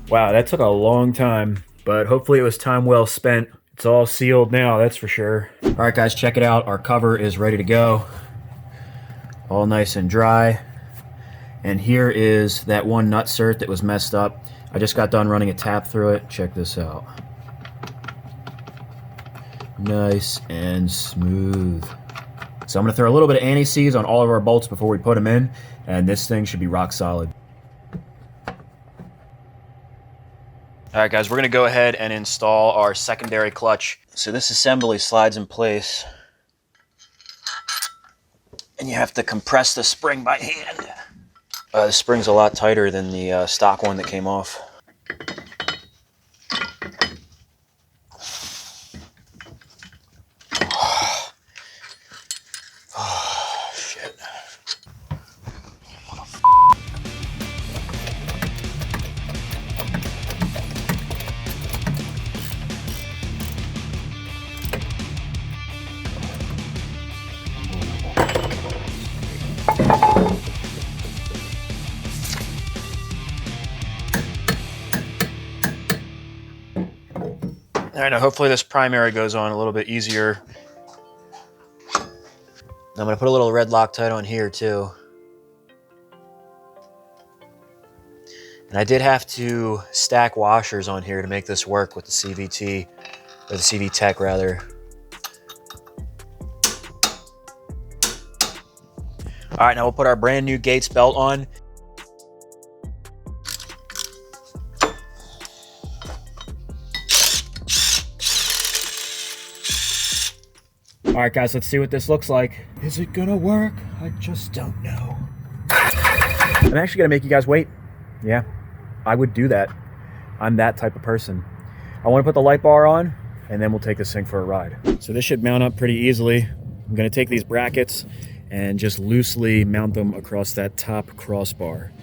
Wow, that took a long time, but hopefully it was time well spent. It's all sealed now, that's for sure. All right, guys, check it out. Our cover is ready to go. All nice and dry. And here is that one nut cert that was messed up. I just got done running a tap through it. Check this out. Nice and smooth. So I'm gonna throw a little bit of anti-seize on all of our bolts before we put them in, and this thing should be rock solid. All right, guys, we're gonna go ahead and install our secondary clutch. So this assembly slides in place, and you have to compress the spring by hand. The spring's a lot tighter than the stock one that came off. Oh, shit. All right, now hopefully this primary goes on a little bit easier. I'm gonna put a little red Loctite on here too. And I did have to stack washers on here to make this work with the CVT, or the CV Tech rather. All right, now we'll put our brand new Gates belt on. All right, guys, let's see what this looks like. Is it gonna work? I just don't know. I'm actually gonna make you guys wait. Yeah, I would do that. I'm that type of person. I wanna put the light bar on, and then we'll take this thing for a ride. So this should mount up pretty easily. I'm gonna take these brackets and just loosely mount them across that top crossbar.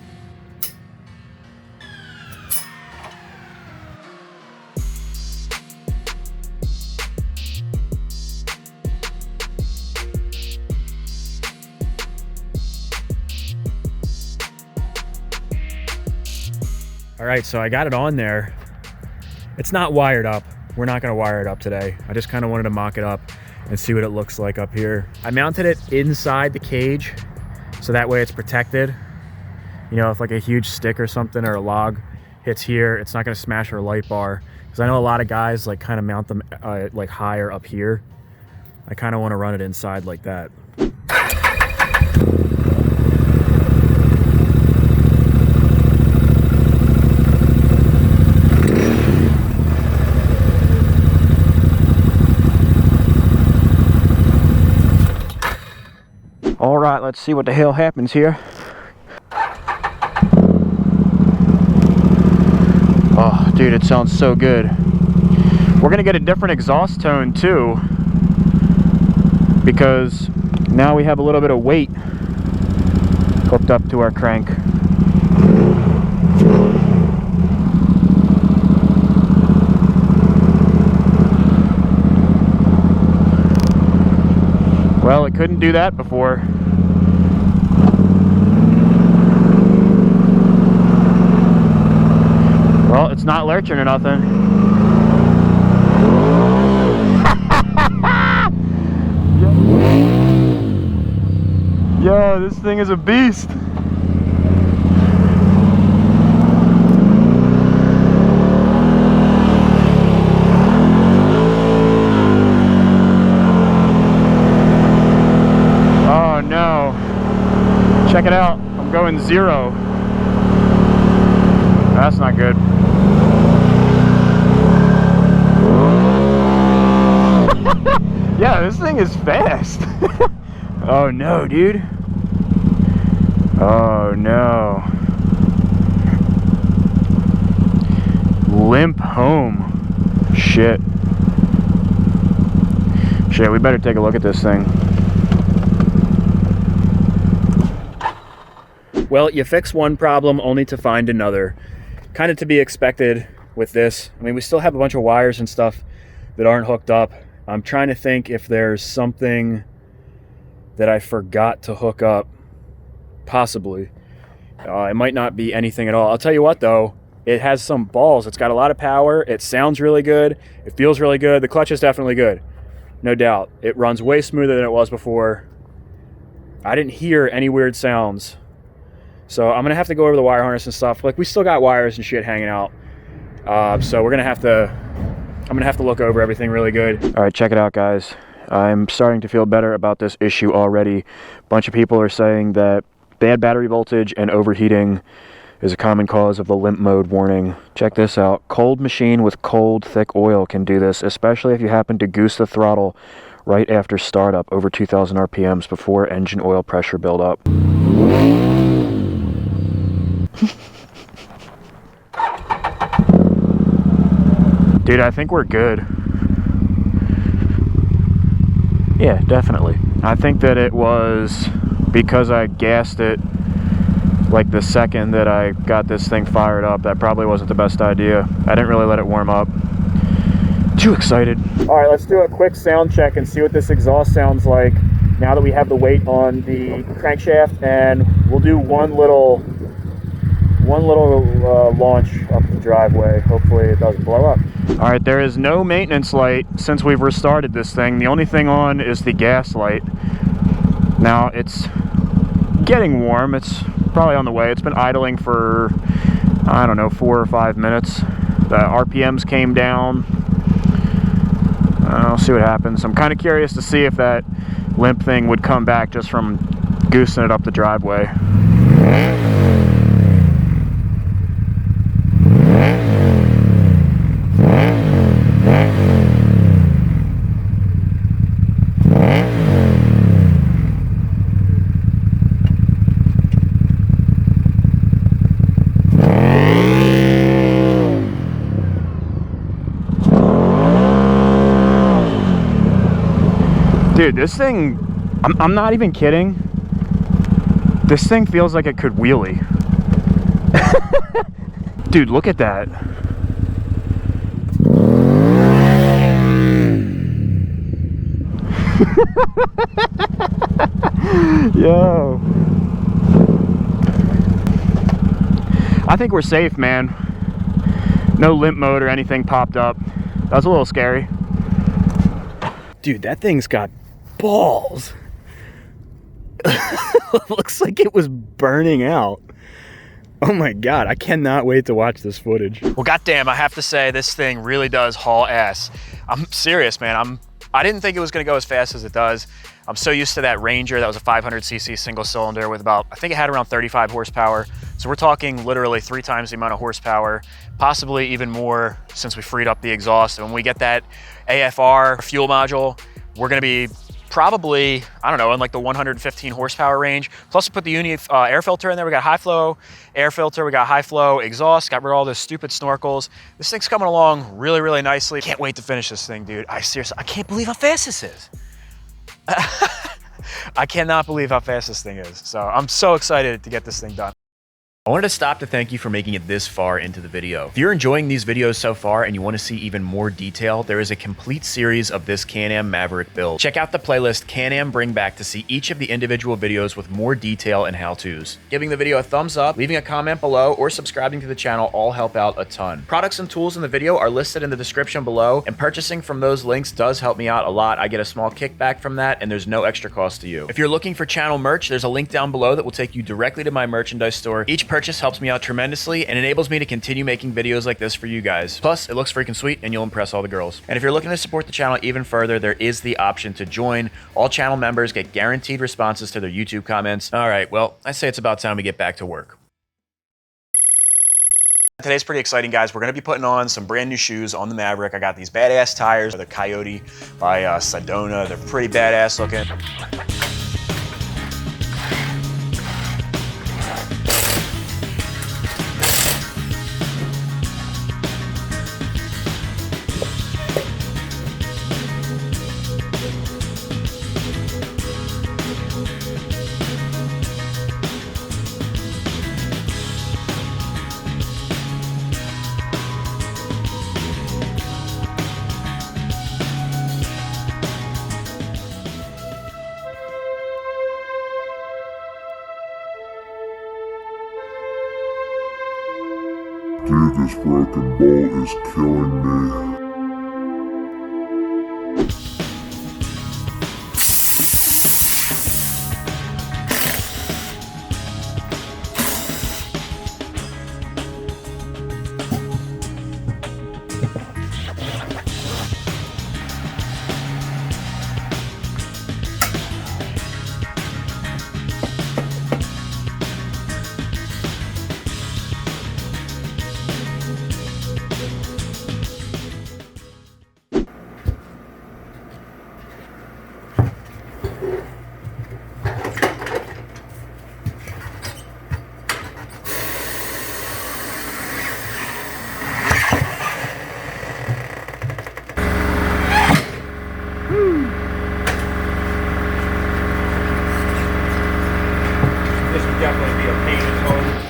All right, so I got it on there. It's not wired up. We're not gonna wire it up today. I just kind of wanted to mock it up and see what it looks like up here. I mounted it inside the cage, so that way it's protected. You know, if like a huge stick or something or a log hits here, it's not gonna smash our light bar. Because I know a lot of guys like kind of mount them like higher up here. I kind of want to run it inside like that. All right, let's see what the hell happens here. Oh, dude, it sounds so good. We're gonna get a different exhaust tone too, because now we have a little bit of weight hooked up to our crank. Well, it couldn't do that before. Well, it's not lurching or nothing. Yo, this thing is a beast. Oh no. Check it out. I'm going 0. That's not good. Yeah, this thing is fast. Oh no, dude. Oh no. Limp home. Shit. Shit, we better take a look at this thing. Well, you fix one problem only to find another. Kind of to be expected with this. I mean, we still have a bunch of wires and stuff that aren't hooked up. I'm trying to think if there's something that I forgot to hook up. Possibly. It might not be anything at all. I'll tell you what though, it has some balls. It's got a lot of power. It sounds really good. It feels really good. The clutch is definitely good. No doubt. It runs way smoother than it was before. I didn't hear any weird sounds. So I'm gonna have to go over the wire harness and stuff. Like, we still got wires and shit hanging out. So I'm gonna have to look over everything really good. All right, check it out, guys. I'm starting to feel better about this issue already. A bunch of people are saying that bad battery voltage and overheating is a common cause of the limp mode warning. Check this out. Cold machine with cold, thick oil can do this, especially if you happen to goose the throttle right after startup over 2,000 RPMs before engine oil pressure buildup. Dude, I think we're good. Yeah, definitely. I think that it was because I gassed it like the second that I got this thing fired up. That probably wasn't the best idea. I didn't really let it warm up. Too excited. All right, let's do a quick sound check and see what this exhaust sounds like now that we have the weight on the crankshaft, and we'll do one little launch up the driveway. Hopefully it doesn't blow up. All right, there is no maintenance light since we've restarted this thing. The only thing on is the gas light. Now it's getting warm. It's probably on the way. It's been idling for, I don't know, 4 or 5 minutes. The RPMs came down. I'll see what happens. I'm kind of curious to see if that limp thing would come back just from goosing it up the driveway. Dude, this thing, I'm not even kidding. This thing feels like it could wheelie. Dude, look at that. Yo. I think we're safe, man. No limp mode or anything popped up. That was a little scary. Dude, that thing's got balls. Looks like it was burning out. Oh my god, I cannot wait to watch this footage. Well, goddamn, I have to say this thing really does haul ass. I'm serious, man. I didn't think it was gonna go as fast as it does. I'm so used to that Ranger. That was a 500cc single cylinder with about, I think it had around 35 horsepower. So we're talking literally 3 times the amount of horsepower, possibly even more since we freed up the exhaust. And when we get that AFR fuel module, we're gonna be probably, I don't know, in like the 115 horsepower range. Plus we put the Uni air filter in there. We got high flow air filter, we got high flow exhaust, got rid of all those stupid snorkels. This thing's coming along really, really nicely. Can't wait to finish this thing, dude. I can't believe how fast this is. I cannot believe how fast this thing is. So I'm so excited to get this thing done. I wanted to stop to thank you for making it this far into the video. If you're enjoying these videos so far and you want to see even more detail, there is a complete series of this Canam Maverick build. Check out the playlist Canam Bring Back to see each of the individual videos with more detail and how-tos. Giving the video a thumbs up, leaving a comment below, or subscribing to the channel all help out a ton. Products and tools in the video are listed in the description below, and purchasing from those links does help me out a lot. I get a small kickback from that, and there's no extra cost to you. If you're looking for channel merch, there's a link down below that will take you directly to my merchandise store. Each purchase helps me out tremendously and enables me to continue making videos like this for you guys. Plus, it looks freaking sweet and you'll impress all the girls. And if you're looking to support the channel even further, there is the option to join. All channel members get guaranteed responses to their YouTube comments. All right, well, I say it's about time we get back to work. Today's pretty exciting, guys. We're gonna be putting on some brand new shoes on the Maverick. I got these badass tires, the Coyote by Sedona. They're pretty badass looking. Dude, this broken bolt is killing me. definitely be a pain in the hole.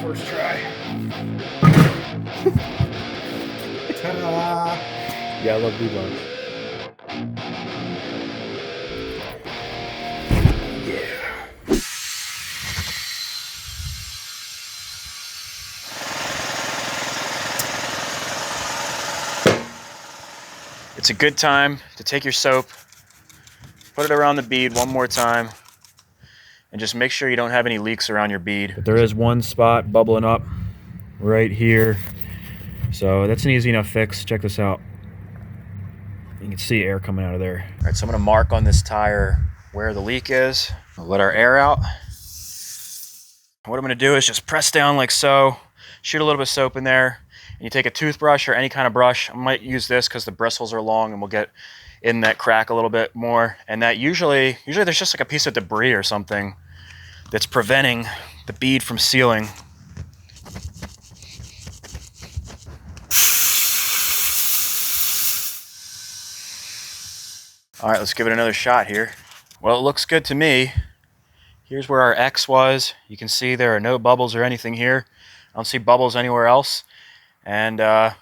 First try. Ta-da! Yeah, I love blue bugs. It's a good time to take your soap, put it around the bead one more time, and just make sure you don't have any leaks around your bead. But there is one spot bubbling up right here. So that's an easy enough fix. Check this out. You can see air coming out of there. All right, so I'm gonna mark on this tire where the leak is. I'll let our air out. What I'm gonna do is just press down like so, shoot a little bit of soap in there, and you take a toothbrush or any kind of brush. I might use this because the bristles are long and we'll get in that crack a little bit more. And that usually there's just like a piece of debris or something that's preventing the bead from sealing. All right, let's give it another shot here. Well, it looks good to me. Here's where our X was. You can see there are no bubbles or anything here. I don't see bubbles anywhere else. And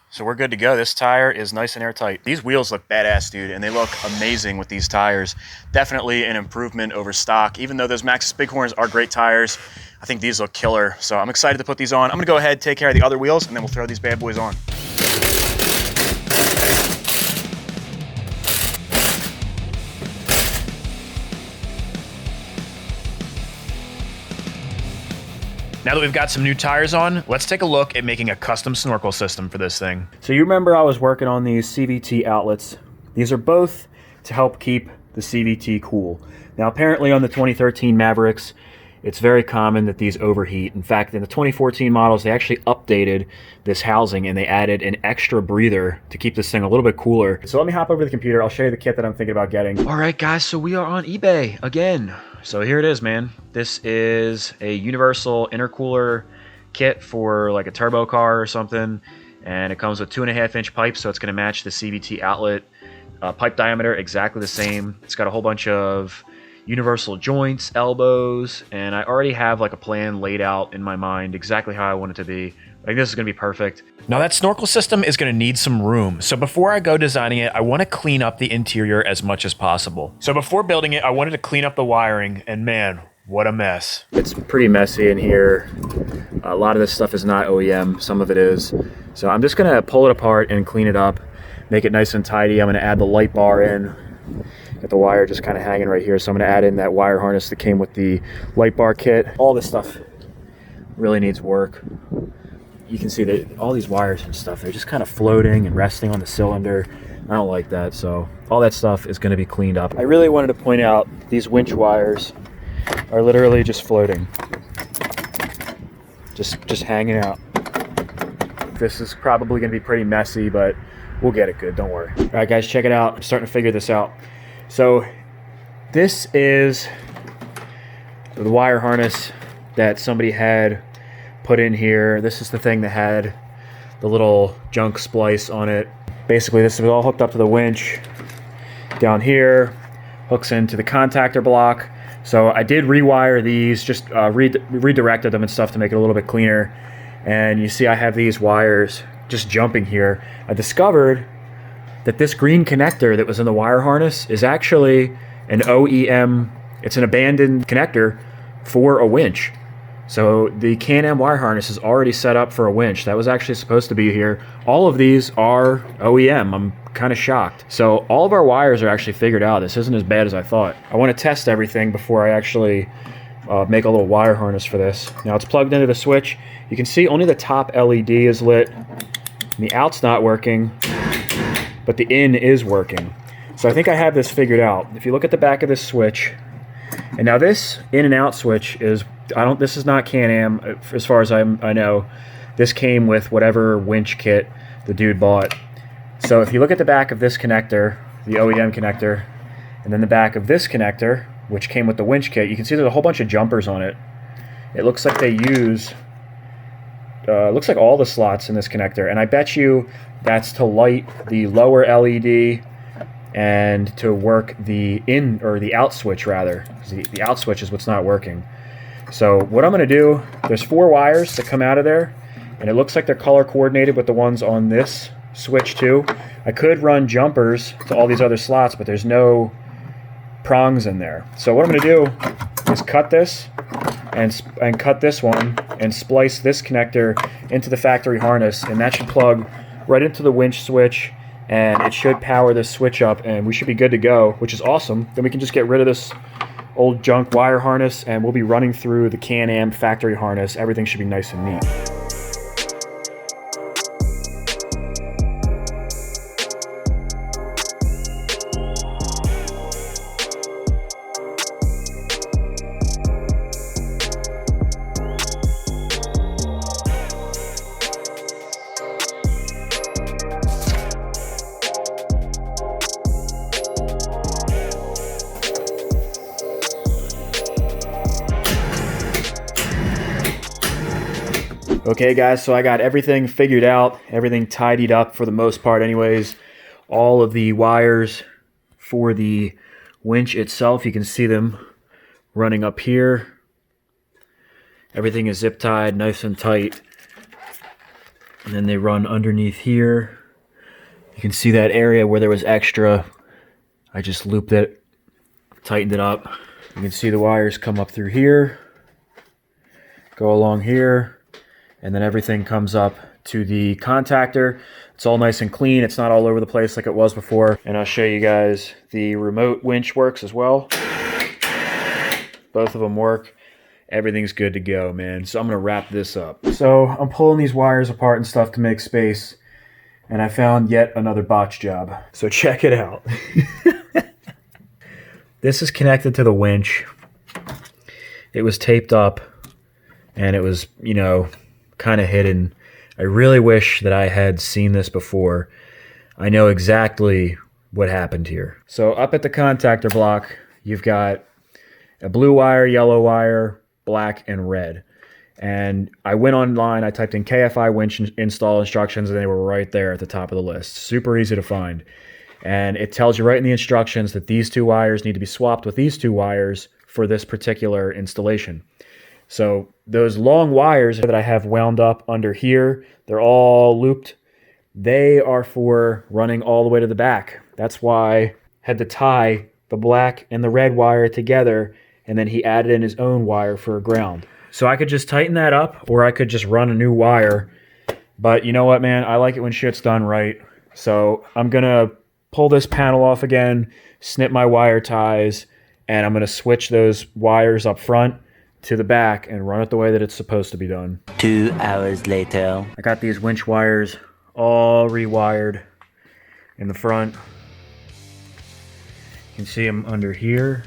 so we're good to go. This tire is nice and airtight. These wheels look badass, dude, and they look amazing with these tires. Definitely an improvement over stock. Even though those Maxxis Bighorns are great tires, I think these look killer. So I'm excited to put these on. I'm gonna go ahead, take care of the other wheels, and then we'll throw these bad boys on. Now that we've got some new tires on, let's take a look at making a custom snorkel system for this thing. So you remember I was working on these CVT outlets. These are both to help keep the CVT cool. Now apparently on the 2013 Mavericks, it's very common that these overheat. In fact, in the 2014 models, they actually updated this housing and they added an extra breather to keep this thing a little bit cooler. So let me hop over to the computer. I'll show you the kit that I'm thinking about getting. All right, guys, so we are on eBay again. So here it is, man. This is a universal intercooler kit for like a turbo car or something. And it comes with 2.5-inch pipes, so it's gonna match the CVT outlet pipe diameter exactly the same. It's got a whole bunch of universal joints, elbows, and I already have like a plan laid out in my mind exactly how I want it to be. I think this is gonna be perfect. Now that snorkel system is gonna need some room. So before I go designing it, I wanna clean up the interior as much as possible. So before building it, I wanted to clean up the wiring, and man, what a mess. It's pretty messy in here. A lot of this stuff is not OEM, some of it is. So I'm just gonna pull it apart and clean it up, make it nice and tidy. I'm gonna add the light bar in. Got the wire just kind of hanging right here. So I'm gonna add in that wire harness that came with the light bar kit. All this stuff really needs work. You can see that all these wires and stuff, they're just kind of floating and resting on the cylinder. I don't like that, so all that stuff is gonna be cleaned up. I really wanted to point out these winch wires are literally just floating. Just hanging out. This is probably gonna be pretty messy, but we'll get it good, don't worry. All right, guys, check it out. I'm starting to figure this out. So this is the wire harness that somebody had put in here. This is the thing that had the little junk splice on it. Basically, this was all hooked up to the winch down here, hooks into the contactor block. So I did rewire these, just redirected them and stuff to make it a little bit cleaner. And you see I have these wires just jumping here. I discovered that this green connector that was in the wire harness is actually an OEM, it's an abandoned connector for a winch. So the Canam wire harness is already set up for a winch. That was actually supposed to be here. All of these are OEM. I'm kind of shocked. So all of our wires are actually figured out. This isn't as bad as I thought. I want to test everything before I actually make a little wire harness for this. Now it's plugged into the switch. You can see only the top LED is lit. The out's not working, but the in is working. So I think I have this figured out. If you look at the back of this switch, and now this in and out switch is, this is not Can-Am as far as I know. This came with whatever winch kit the dude bought. So if you look at the back of this connector, the OEM connector, and then the back of this connector, which came with the winch kit, you can see there's a whole bunch of jumpers on it. It looks like they use, looks like all the slots in this connector, and I bet you that's to light the lower LED and to work the in, or the out switch rather. The out switch is what's not working. So what I'm going to do, there's 4 wires that come out of there, and it looks like they're color coordinated with the ones on this switch too. I could run jumpers to all these other slots, but there's no prongs in there. So what I'm going to do is cut this and cut this one and splice this connector into the factory harness, and that should plug right into the winch switch, and it should power this switch up, and we should be good to go, which is awesome. Then we can just get rid of this old junk wire harness, and we'll be running through the Can-Am factory harness. Everything should be nice and neat. Okay guys, so I got everything figured out, everything tidied up for the most part anyways. All of the wires for the winch itself, you can see them running up here. Everything is zip tied nice and tight. And then they run underneath here. You can see that area where there was extra. I just looped it, tightened it up. You can see the wires come up through here, go along here, and then everything comes up to the contactor. It's all nice and clean. It's not all over the place like it was before. And I'll show you guys the remote winch works as well. Both of them work. Everything's good to go, man. So I'm gonna wrap this up. So I'm pulling these wires apart and stuff to make space, and I found yet another botch job. So check it out. This is connected to the winch. It was taped up, and it was, you know, kind of hidden. I really wish that I had seen this before. I know exactly what happened here. So up at the contactor block, you've got a blue wire, yellow wire, black, and red. And I went online, I typed in KFI winch install instructions, and they were right there at the top of the list. Super easy to find. And it tells you right in the instructions that these 2 wires need to be swapped with these 2 wires for this particular installation. So those long wires that I have wound up under here, they're all looped. They are for running all the way to the back. That's why I had to tie the black and the red wire together, and then he added in his own wire for a ground. So I could just tighten that up, or I could just run a new wire. But you know what, man? I like it when shit's done right. So I'm going to pull this panel off again, snip my wire ties, and I'm going to switch those wires up front to the back and run it the way that it's supposed to be done. 2 hours later. I got these winch wires all rewired in the front. You can see them under here.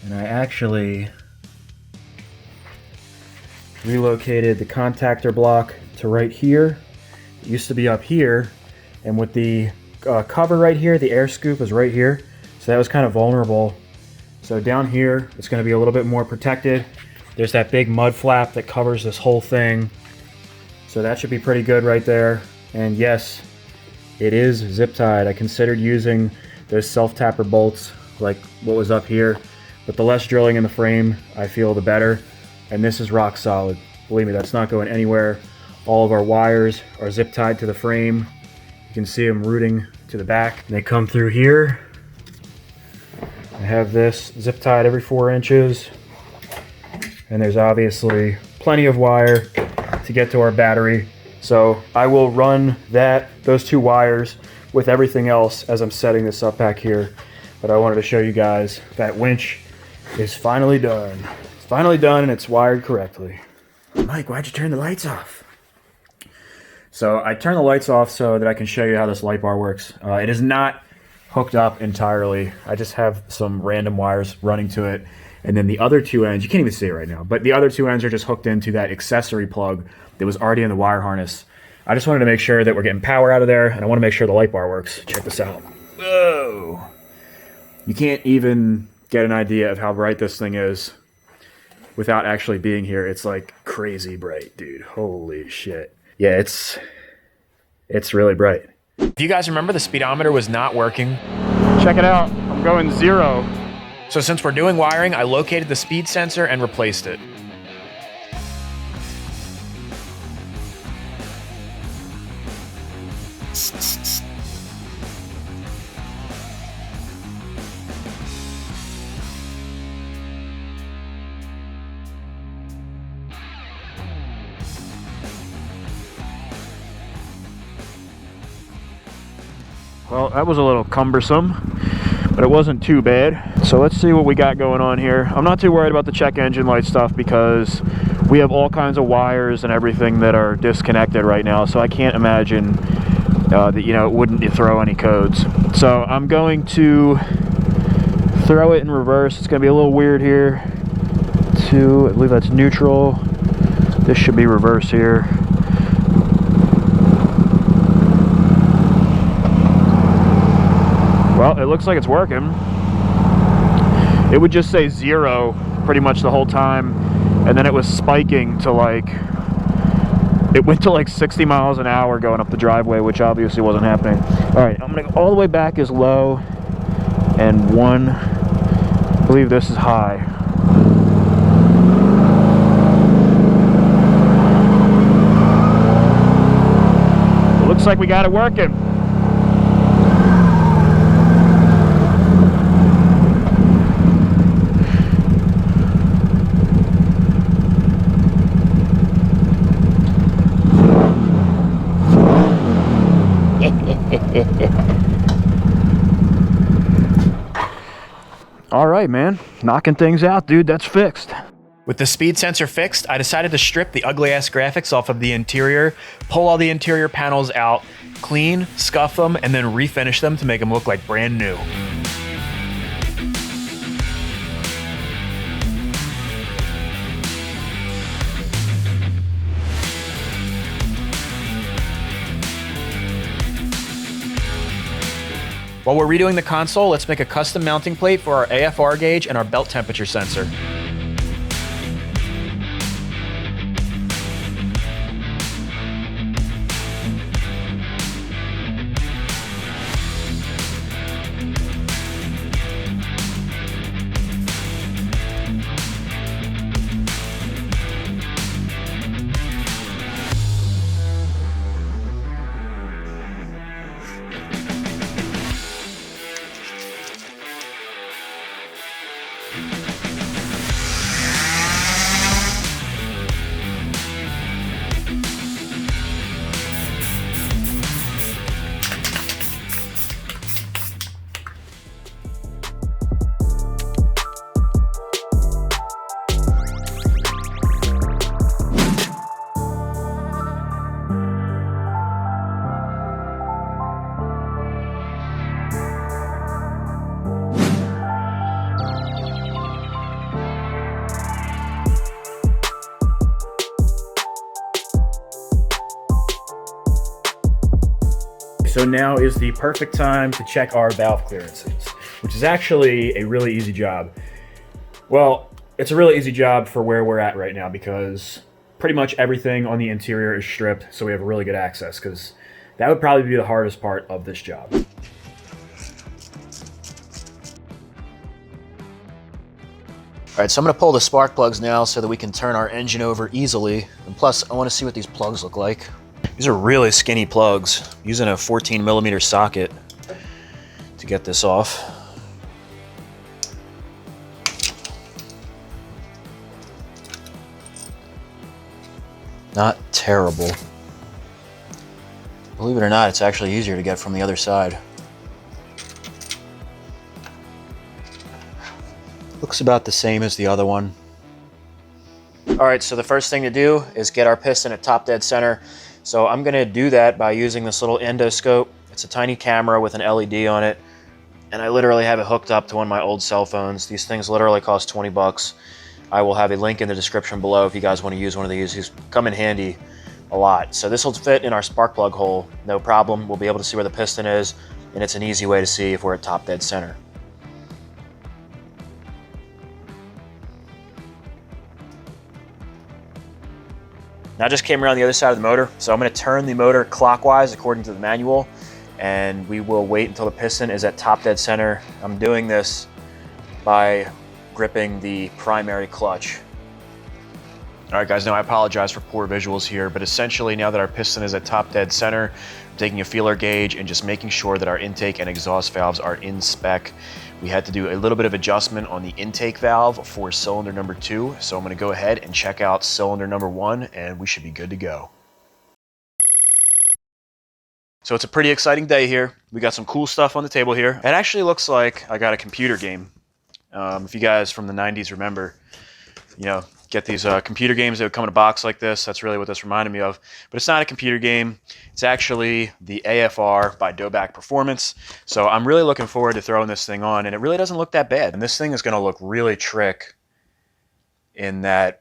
And I actually relocated the contactor block to right here. It used to be up here, and with the cover right here, the air scoop is right here, so that was kind of vulnerable. So down here, it's going to be a little bit more protected. There's that big mud flap that covers this whole thing, so that should be pretty good right there. And yes, it is zip tied. I considered using those self-tapper bolts like what was up here, but the less drilling in the frame, I feel the better. And this is rock solid. Believe me, that's not going anywhere. All of our wires are zip tied to the frame. You can see them rooting to the back. And they come through here. I have this zip tied every 4 inches. And there's obviously plenty of wire to get to our battery. So I will run those 2 wires with everything else as I'm setting this up back here. But I wanted to show you guys that winch is finally done. It's finally done and it's wired correctly. Mike, why'd you turn the lights off? So I turned the lights off so that I can show you how this light bar works. It is not hooked up entirely. I just have some random wires running to it. And then the other two ends, you can't even see it right now, but the other two ends are just hooked into that accessory plug that was already in the wire harness. I just wanted to make sure that we're getting power out of there, and I want to make sure the light bar works. Check this out. Whoa! You can't even get an idea of how bright this thing is without actually being here. It's like crazy bright, dude. Holy shit. Yeah, it's really bright. If you guys remember, the speedometer was not working. Check it out. I'm going 0. So since we're doing wiring, I located the speed sensor and replaced it. Well, that was a little cumbersome, but it wasn't too bad. So let's see what we got going on here. I'm not too worried about the check engine light stuff because we have all kinds of wires and everything that are disconnected right now, so I can't imagine that, you know, it wouldn't throw any codes. So I'm going to throw it in reverse. It's going to be a little weird here. I believe that's neutral. This should be reverse here. Well, it looks like it's working. It would just say 0 pretty much the whole time, and then it was spiking to like, it went to like 60 miles an hour going up the driveway, which obviously wasn't happening. All right, I'm gonna go all the way back as low, and 1, I believe this is high. It looks like we got it working. All right, man. Knocking things out, dude. That's fixed. With the speed sensor fixed, I decided to strip the ugly-ass graphics off of the interior, pull all the interior panels out, clean, scuff them, and then refinish them to make them look like brand new. While we're redoing the console, let's make a custom mounting plate for our AFR gauge and our belt temperature sensor. So now is the perfect time to check our valve clearances, which is actually a really easy job. Well, it's a really easy job for where we're at right now because pretty much everything on the interior is stripped, so we have really good access, because that would probably be the hardest part of this job. All right, so I'm gonna pull the spark plugs now so that we can turn our engine over easily. And plus, I wanna see what these plugs look like. These are really skinny plugs. I'm using a 14mm socket to get this off. Not terrible. Believe it or not, it's actually easier to get from the other side. Looks about the same as the other one. All right, so the first thing to do is get our piston at top dead center. So I'm gonna do that by using this little endoscope. It's a tiny camera with an LED on it, and I literally have it hooked up to one of my old cell phones. These things literally cost 20 bucks. I will have a link in the description below if you guys want to use one of these. These come in handy a lot. So this will fit in our spark plug hole, no problem. We'll be able to see where the piston is, and it's an easy way to see if we're at top dead center. Now I just came around the other side of the motor, so I'm going to turn the motor clockwise according to the manual, and we will wait until the piston is at top dead center. I'm doing this by gripping the primary clutch. All right, guys, now I apologize for poor visuals here, but essentially now that our piston is at top dead center, I'm taking a feeler gauge and just making sure that our intake and exhaust valves are in spec. We had to do a little bit of adjustment on the intake valve for cylinder number 2, so I'm going to go ahead and check out cylinder number 1, and we should be good to go. So it's a pretty exciting day here. We got some cool stuff on the table here. It actually looks like I got a computer game. If you guys from the 90s remember, you know, get these computer games that would come in a box like this. That's really what this reminded me of. But it's not a computer game. It's actually the AFR by Doback Performance. So I'm really looking forward to throwing this thing on, and it really doesn't look that bad. And this thing is going to look really trick in that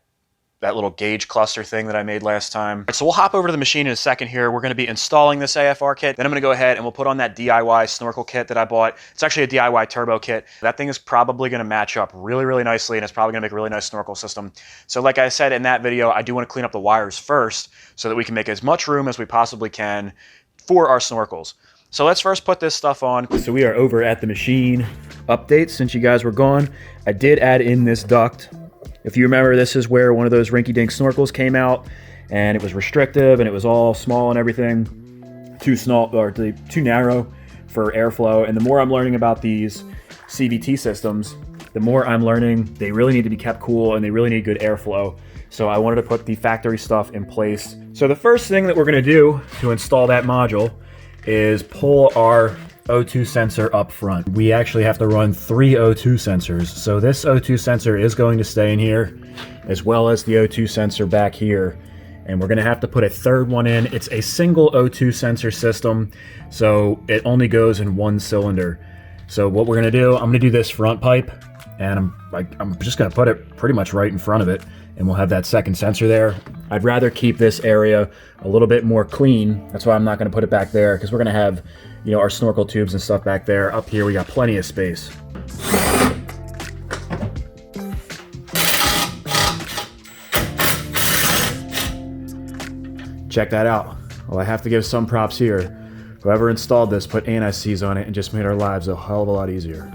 little gauge cluster thing that I made last time. So we'll hop over to the machine in a second here. We're going to be installing this AFR kit. Then I'm going to go ahead and we'll put on that DIY Snorkel kit that I bought. It's actually a DIY turbo kit. That thing is probably going to match up really, really nicely, and it's probably going to make a really nice snorkel system. So like I said in that video, I do want to clean up the wires first so that we can make as much room as we possibly can for our snorkels. So let's first put this stuff on. So we are over at the machine. Updates since you guys were gone. I did add in this duct. If you remember, this is where one of those rinky-dink snorkels came out, and it was restrictive, and it was all small and everything, too narrow for airflow. And the more I'm learning about these CVT systems, the more I'm learning they really need to be kept cool and they really need good airflow. So I wanted to put the factory stuff in place. So the first thing that we're going to do to install that module is pull our O2 sensor up front. We actually have to run 3 O2 sensors. So this O2 sensor is going to stay in here, as well as the O2 sensor back here. And we're gonna have to put a third one in. It's a single O2 sensor system, so it only goes in one cylinder. So what we're gonna do, I'm gonna do this front pipe, and I'm just gonna put it pretty much right in front of it, and we'll have that second sensor there. I'd rather keep this area a little bit more clean. That's why I'm not gonna put it back there, because we're gonna have, you know, our snorkel tubes and stuff back there. Up here, we got plenty of space. Check that out. Well, I have to give some props here. Whoever installed this put anti-seize on it and just made our lives a hell of a lot easier.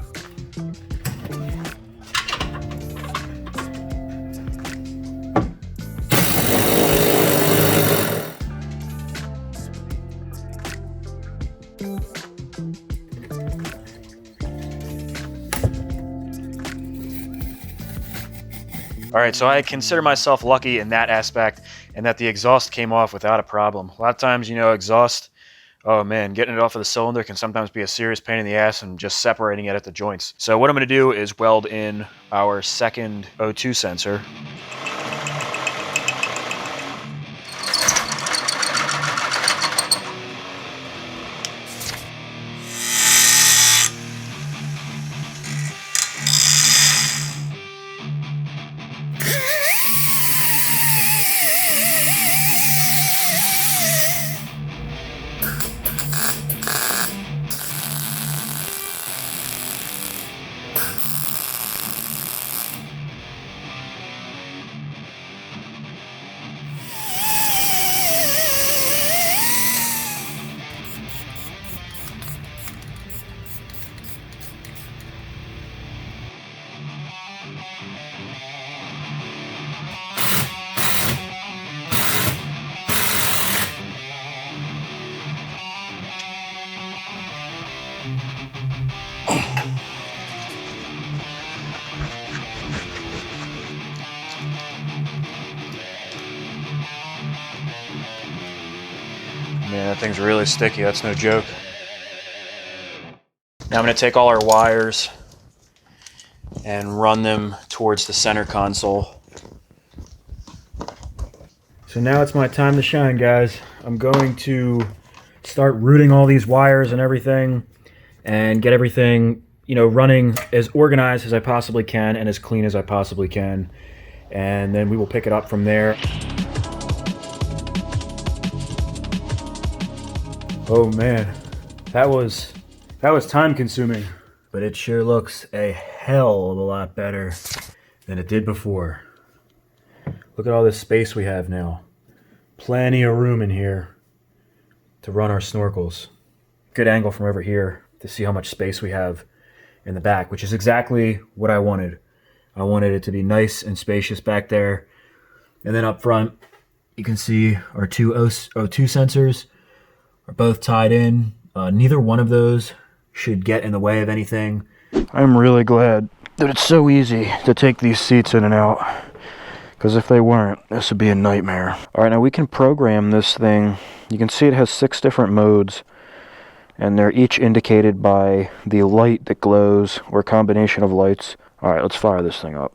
All right, so I consider myself lucky in that aspect, and that the exhaust came off without a problem. A lot of times, you know, exhaust, oh man, getting it off of the cylinder can sometimes be a serious pain in the ass, and just separating it at the joints. So what I'm going to do is weld in our second O2 sensor. Man, that thing's really sticky. That's no joke. Now I'm going to take all our wires and run them towards the center console. So now it's my time to shine, guys. I'm going to start routing all these wires and everything and get everything, you know, running as organized as I possibly can and as clean as I possibly can. And then we will pick it up from there. Oh man, that was time consuming, but it sure looks a hell of a lot better than it did before. Look at all this space we have now. Plenty of room in here to run our snorkels. Good angle from over here to see how much space we have in the back, which is exactly what I wanted. I wanted it to be nice and spacious back there. And then up front, you can see our two O2 sensors are both tied in. Neither one of those should get in the way of anything. I'm really glad that it's so easy to take these seats in and out, because if they weren't, this would be a nightmare. All right, now we can program this thing. You can see it has 6 different modes, and they're each indicated by the light that glows, or a combination of lights. All right, let's fire this thing up.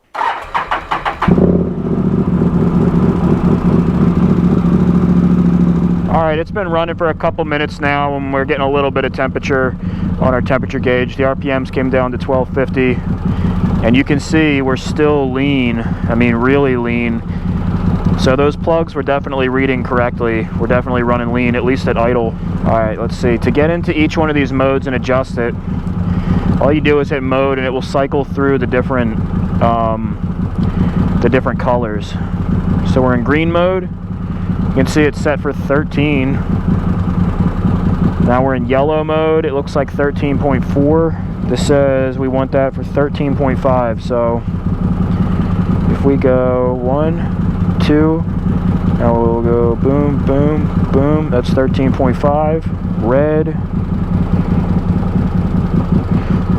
All right, it's been running for a couple minutes now, and we're getting a little bit of temperature on our temperature gauge. The RPMs came down to 1250, and you can see we're still lean. I mean, really lean. So those plugs were definitely reading correctly. We're definitely running lean, at least at idle. All right, let's see. To get into each one of these modes and adjust it, all you do is hit mode, and it will cycle through the different colors. So we're in green mode. You can see it's set for 13. Now we're in yellow mode. It looks like 13.4. This says we want that for 13.5. So if we go 1, 2, now we'll go boom, boom, boom. That's 13.5. Red.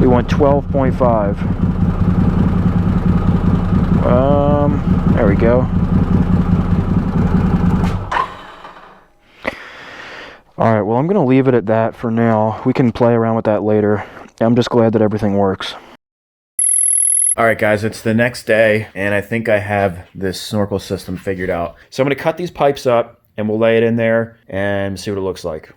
We want 12.5. There we go. Alright, well, I'm going to leave it at that for now. We can play around with that later. I'm just glad that everything works. Alright guys, it's the next day, and I think I have this snorkel system figured out. So I'm going to cut these pipes up, and we'll lay it in there, and see what it looks like.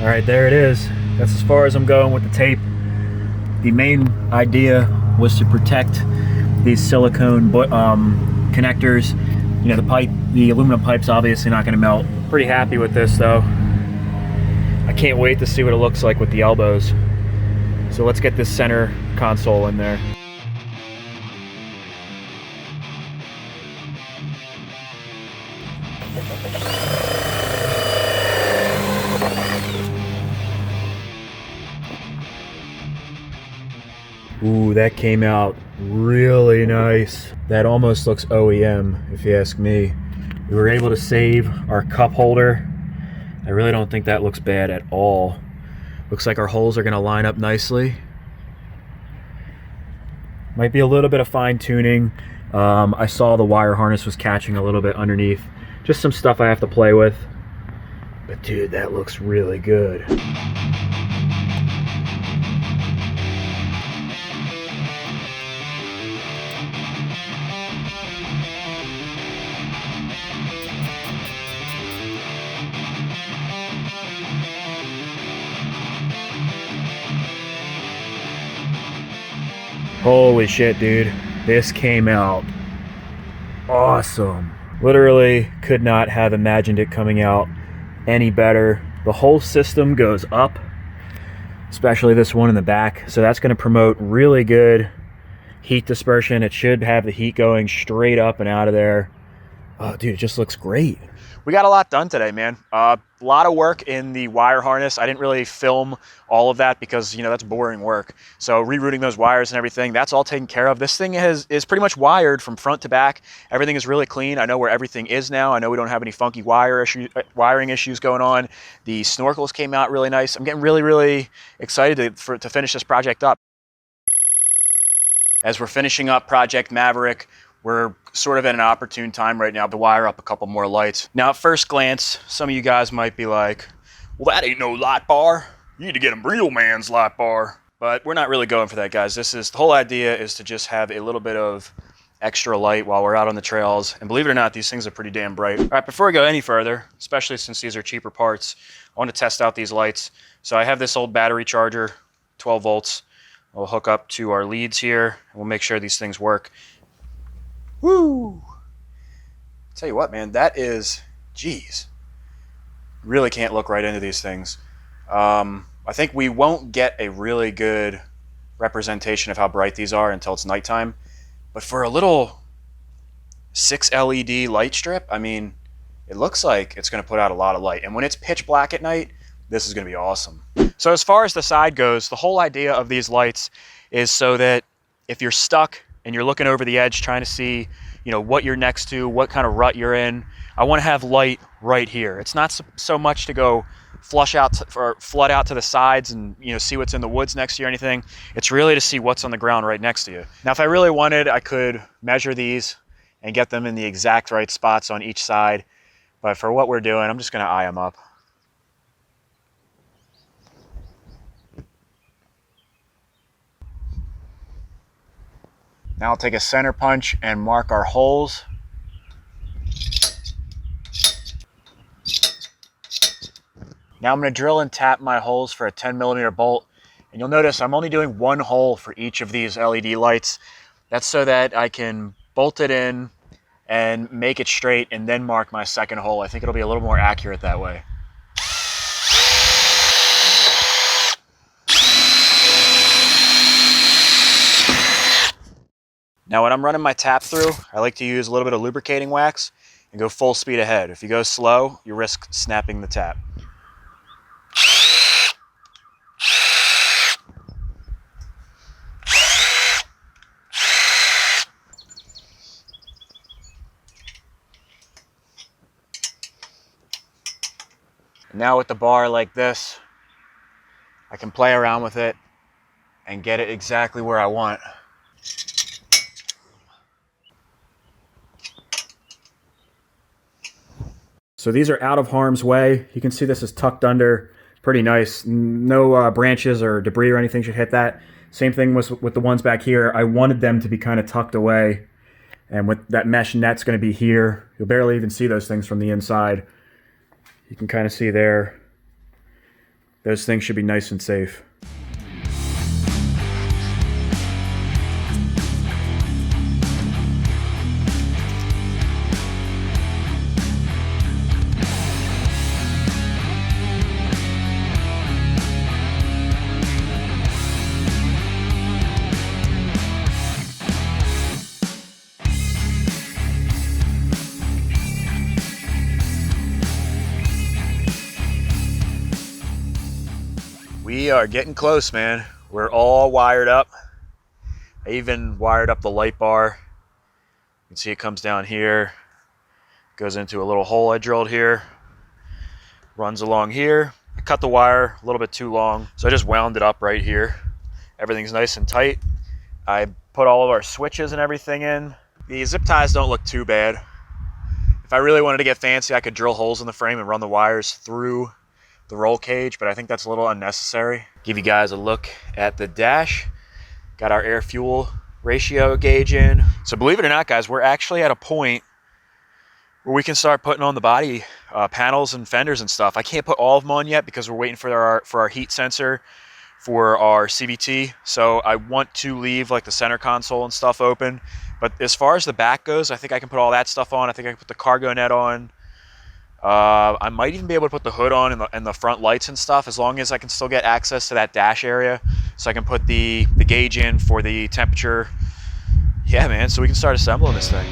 All right, there it is. That's as far as I'm going with the tape. The main idea was to protect these silicone connectors. You know, the aluminum pipe's obviously not going to melt. Pretty happy with this though. I can't wait to see what it looks like with the elbows. So let's get this center console in there. Ooh, that came out really nice. That almost looks OEM, if you ask me. We were able to save our cup holder. I really don't think that looks bad at all. Looks like our holes are going to line up nicely. Might be a little bit of fine tuning. I saw the wire harness was catching a little bit underneath. Just some stuff I have to play with. But dude, that looks really good. Holy shit, dude. This came out awesome. Literally could not have imagined it coming out any better. The whole system goes up, especially this one in the back. So that's going to promote really good heat dispersion. It should have the heat going straight up and out of there. Oh, dude, it just looks great. We got a lot done today, man. A lot of work in the wire harness. I didn't really film all of that because, you know, that's boring work. So rerouting those wires and everything, that's all taken care of. This thing is pretty much wired from front to back. Everything is really clean. I know where everything is now. I know we don't have any funky wiring issues going on. The snorkels came out really nice. I'm getting really, really excited to finish this project up. As we're finishing up Project Maverick, we're sort of at an opportune time right now to wire up a couple more lights. Now, at first glance, some of you guys might be like, well, that ain't no light bar. You need to get a real man's light bar. But we're not really going for that, guys. The whole idea is to just have a little bit of extra light while we're out on the trails. And believe it or not, these things are pretty damn bright. All right, before we go any further, especially since these are cheaper parts, I want to test out these lights. So I have this old battery charger, 12 volts. We'll hook up to our leads here, and we'll make sure these things work. Woo! Tell you what, man, that is, geez. Really can't look right into these things. I think we won't get a really good representation of how bright these are until it's nighttime. But for a little 6 LED light strip, I mean, it looks like it's going to put out a lot of light. And when it's pitch black at night, this is going to be awesome. So as far as the side goes, the whole idea of these lights is so that if you're stuck and you're looking over the edge trying to see, you know, what you're next to, what kind of rut you're in, I want to have light right here. It's not so much to go flush out or flood out to the sides and, you know, see what's in the woods next to you or anything. It's really to see what's on the ground right next to you. Now, if I really wanted, I could measure these and get them in the exact right spots on each side. But for what we're doing, I'm just going to eye them up. Now I'll take a center punch and mark our holes. Now I'm going to drill and tap my holes for a 10mm bolt. And you'll notice I'm only doing one hole for each of these LED lights. That's so that I can bolt it in and make it straight and then mark my second hole. I think it'll be a little more accurate that way. Now when I'm running my tap through, I like to use a little bit of lubricating wax and go full speed ahead. If you go slow, you risk snapping the tap. Now with the bar like this, I can play around with it and get it exactly where I want. So these are out of harm's way. You can see this is tucked under, pretty nice. No branches or debris or anything should hit that. Same thing with the ones back here. I wanted them to be kind of tucked away. And with that mesh net's going to be here. You'll barely even see those things from the inside. You can kind of see there. Those things should be nice and safe. We are getting close, man. We're all wired up. I even wired up the light bar. You can see it comes down here, goes into a little hole I drilled here, runs along here, I cut the wire a little bit too long, so I just wound it up right here. Everything's nice and tight. I put all of our switches and everything in. The zip ties don't look too bad. If I really wanted to get fancy, I could drill holes in the frame and run the wires through the roll cage, but I think that's a little unnecessary. Give you guys a look at the dash. Got our air fuel ratio gauge in. So believe it or not, guys, we're actually at a point where we can start putting on the body panels and fenders and stuff. I can't put all of them on yet because we're waiting for our heat sensor for our CVT. So I want to leave like the center console and stuff open. But as far as the back goes, I think I can put all that stuff on. I think I can put the cargo net on. I might even be able to put the hood on and the front lights and stuff, as long as I can still get access to that dash area, so I can put the gauge in for the temperature. Yeah, man, so we can start assembling this thing.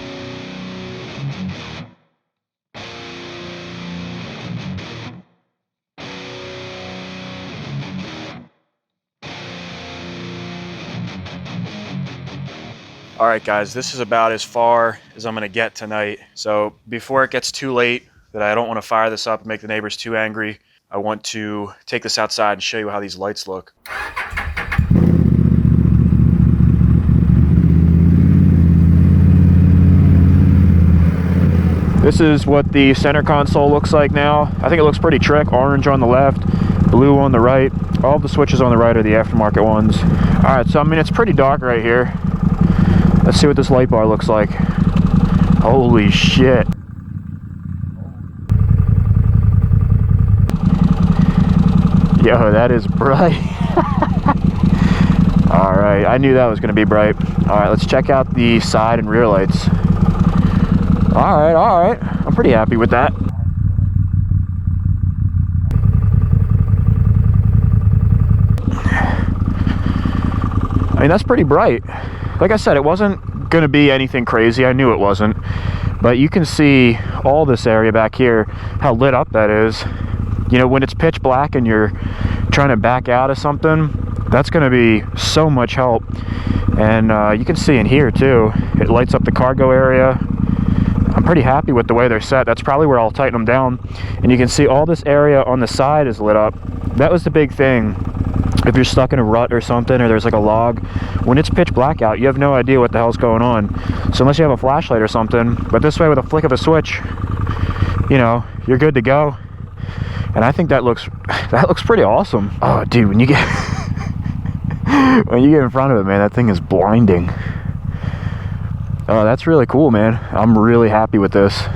All right, guys, this is about as far as I'm gonna get tonight. So before it gets too late, that I don't want to fire this up and make the neighbors too angry, I want to take this outside and show you how these lights look. This is what the center console looks like now. I think it looks pretty trick. Orange on the left, blue on the right. All the switches on the right are the aftermarket ones. All right, so I mean, it's pretty dark right here. Let's see what this light bar looks like. Holy shit. Yo, that is bright. All right, I knew that was gonna be bright. All right, let's check out the side and rear lights. All right, I'm pretty happy with that. I mean, that's pretty bright. Like I said, it wasn't gonna be anything crazy. I knew it wasn't, but you can see all this area back here, how lit up that is. You know, when it's pitch black and you're trying to back out of something, that's going to be so much help. And you can see in here too, it lights up the cargo area. I'm pretty happy with the way they're set. That's probably where I'll tighten them down. And you can see all this area on the side is lit up. That was the big thing. If you're stuck in a rut or something, or there's like a log, when it's pitch black out, you have no idea what the hell's going on. So unless you have a flashlight or something, but this way with a flick of a switch, you know, you're good to go. And I think that looks pretty awesome. Oh, dude, when you get when you get in front of it, man, that thing is blinding. Oh, that's really cool, man. I'm really happy with this.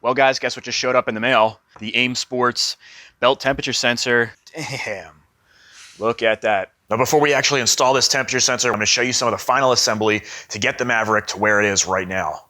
Well, guys, guess what just showed up in the mail? The AIM Sports belt temperature sensor. Damn, look at that. Now, before we actually install this temperature sensor, I'm gonna show you some of the final assembly to get the Maverick to where it is right now.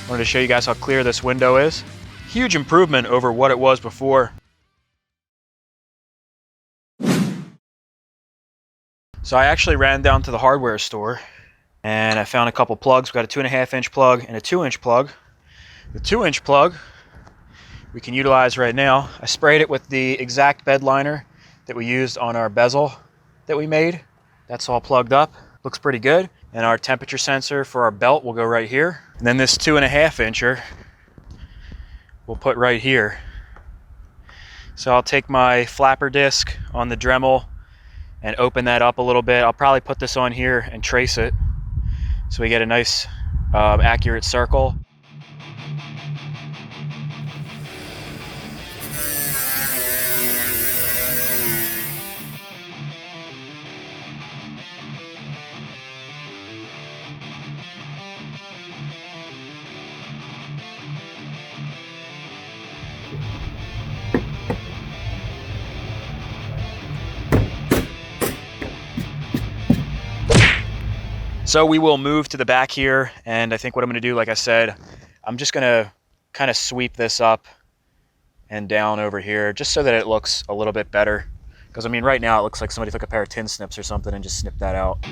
Wanted to show you guys how clear this window is. Huge improvement over what it was before. So I actually ran down to the hardware store and I found a couple plugs. We got a 2.5 inch plug and a 2-inch plug. The 2-inch plug we can utilize right now. I sprayed it with the exact bed liner that we used on our bezel that we made. That's all plugged up. Looks pretty good. And our temperature sensor for our belt will go right here. And then this 2.5 incher we'll put right here. So I'll take my flapper disc on the Dremel and open that up a little bit. I'll probably put this on here and trace it so we get a nice accurate circle. So we will move to the back here, and I think what I'm going to do, like I said, I'm just going to kind of sweep this up and down over here just so that it looks a little bit better. Because I mean, right now it looks like somebody took a pair of tin snips or something and just snipped that out.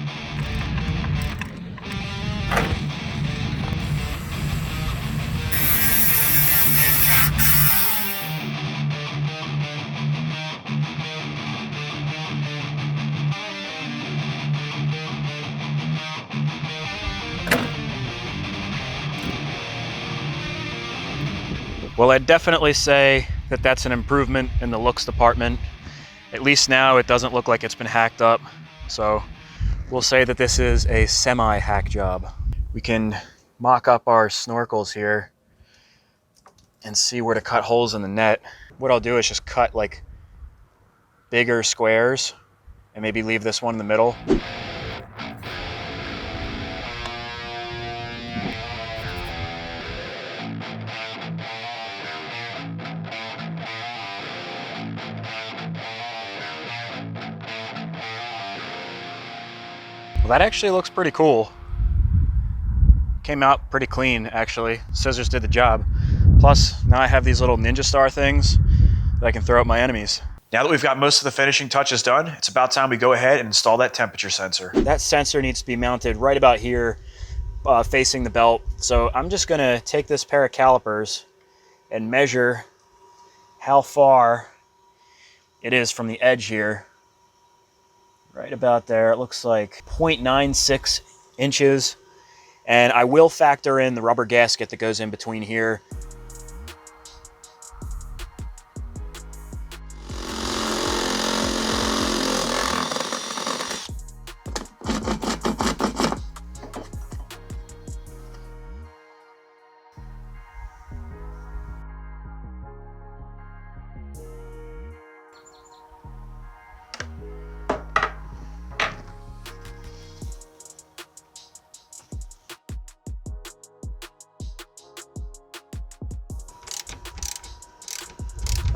Well, I'd definitely say that that's an improvement in the looks department. At least now it doesn't look like it's been hacked up. So we'll say that this is a semi-hack job. We can mock up our snorkels here and see where to cut holes in the net. What I'll do is just cut like bigger squares and maybe leave this one in the middle. Well, that actually looks pretty cool. Came out pretty clean, actually. Scissors did the job. Plus, now I have these little ninja star things that I can throw at my enemies. Now that we've got most of the finishing touches done, it's about time we go ahead and install that temperature sensor. That sensor needs to be mounted right about here, facing the belt. So I'm just gonna take this pair of calipers and measure how far it is from the edge here. Right about there. It looks like 0.96 inches. And I will factor in the rubber gasket that goes in between here.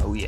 Oh yeah.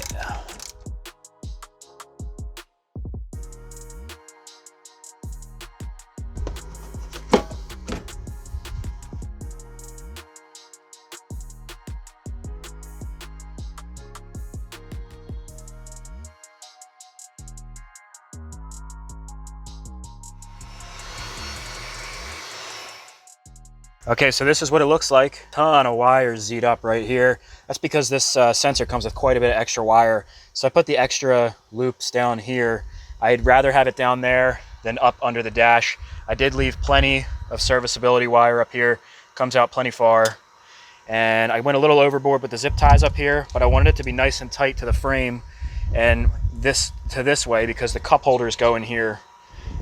Okay, so this is what it looks like. Ton of wires Z'd up right here. That's because this sensor comes with quite a bit of extra wire. So I put the extra loops down here. I'd rather have it down there than up under the dash. I did leave plenty of serviceability wire up here. Comes out plenty far. And I went a little overboard with the zip ties up here, but I wanted it to be nice and tight to the frame and this way because the cup holders go in here.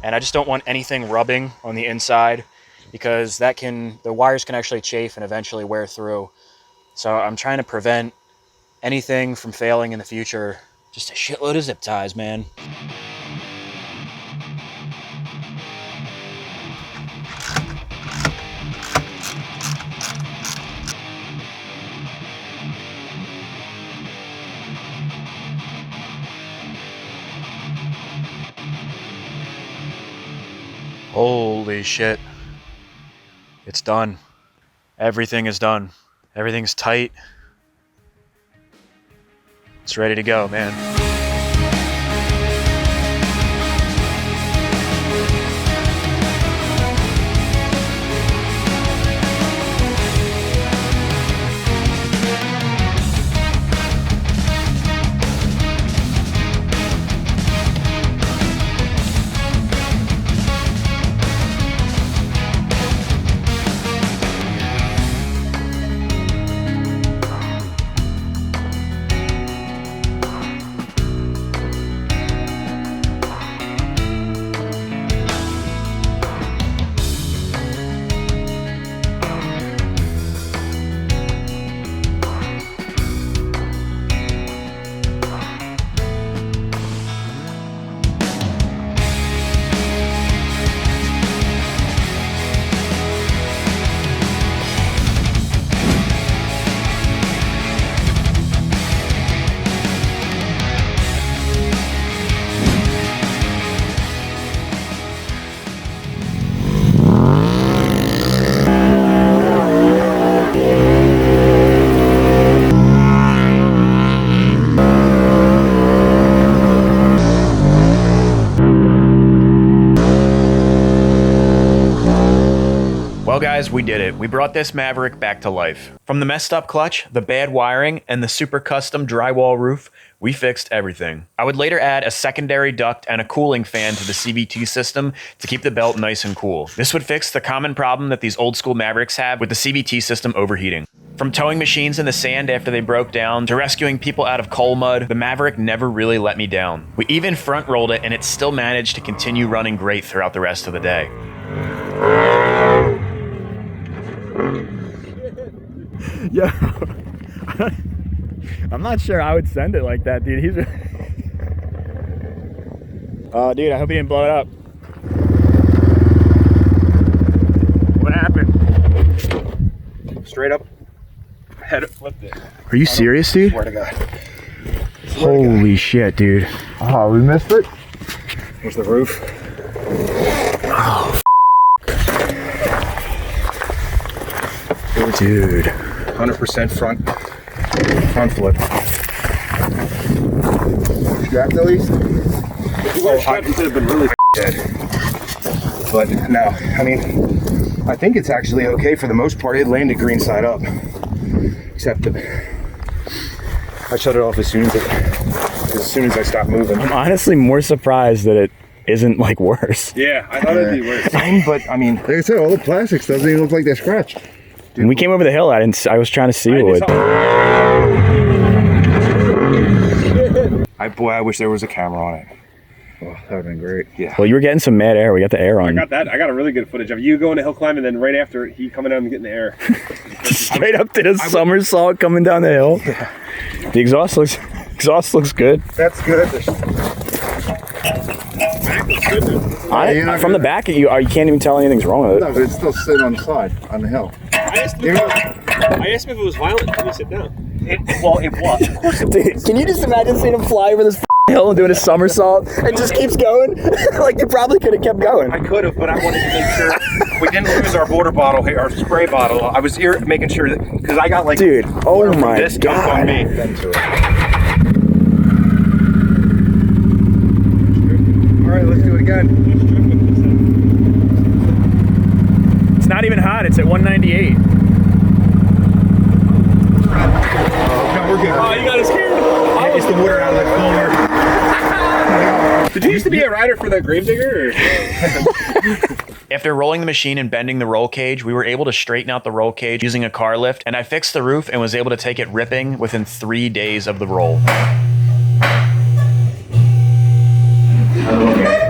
And I just don't want anything rubbing on the inside, because the wires can actually chafe and eventually wear through. So I'm trying to prevent anything from failing in the future. Just a shitload of zip ties, man. Holy shit. It's done. Everything is done. Everything's tight. It's ready to go, man. guys, we did it. We brought this Maverick back to life. From the messed up clutch, the bad wiring, and the super custom drywall roof, we fixed everything. I would later add a secondary duct and a cooling fan to the CVT system to keep the belt nice and cool. This would fix the common problem that these old school Mavericks have with the CVT system overheating. From towing machines in the sand after they broke down to rescuing people out of coal mud, the Maverick never really let me down. We even front rolled it and it still managed to continue running great throughout the rest of the day. Yeah. I'm not sure I would send it like that, dude. He's oh, dude, I hope he didn't blow it up. What happened? Straight up. Head flipped it. Are you serious, dude? Swear to God. Holy shit, dude. Oh, we missed it? There's the roof. Oh, dude. 100% front flip. Strapped at least? Oh, I could have been really dead. But no, I mean, I think it's actually okay for the most part. It landed green side up. Except that I shut it off as soon as I stopped moving. I'm honestly more surprised that it isn't like worse. Yeah, I thought it'd be worse. But I mean, Like I said, all the plastics doesn't even look like they're scratched. When we came over the hill, I was trying to see what would. I wish there was a camera on it. Oh, that would have been great. Yeah. Well, you were getting some mad air. We got the air on. I got that. I got a really good footage of you going to hill climb, and then right after he coming down and getting the air. Straight up to the somersault coming down the hill. Yeah. The exhaust looks good. That's good. From the back of you can't even tell anything's wrong with it. No, but it's still sitting on the side, on the hill. I asked him if it was violent. Let me sit down. It was. Of course it was. Dude, can you just imagine seeing him fly over this hill and doing a somersault and just keeps going? Like, you probably could have kept going. I could have, but I wanted to make sure we didn't lose our water bottle here, our spray bottle. I was here making sure that, because I got like, dude, oh my this God. on me. All right, let's do it again. It's not even hot. It's at 198. No, we're good. Oh, you got us scared. It's the water out of the cooler. Did you used to be a rider for that Gravedigger? Or? After rolling the machine and bending the roll cage, we were able to straighten out the roll cage using a car lift, and I fixed the roof and was able to take it ripping within 3 days of the roll.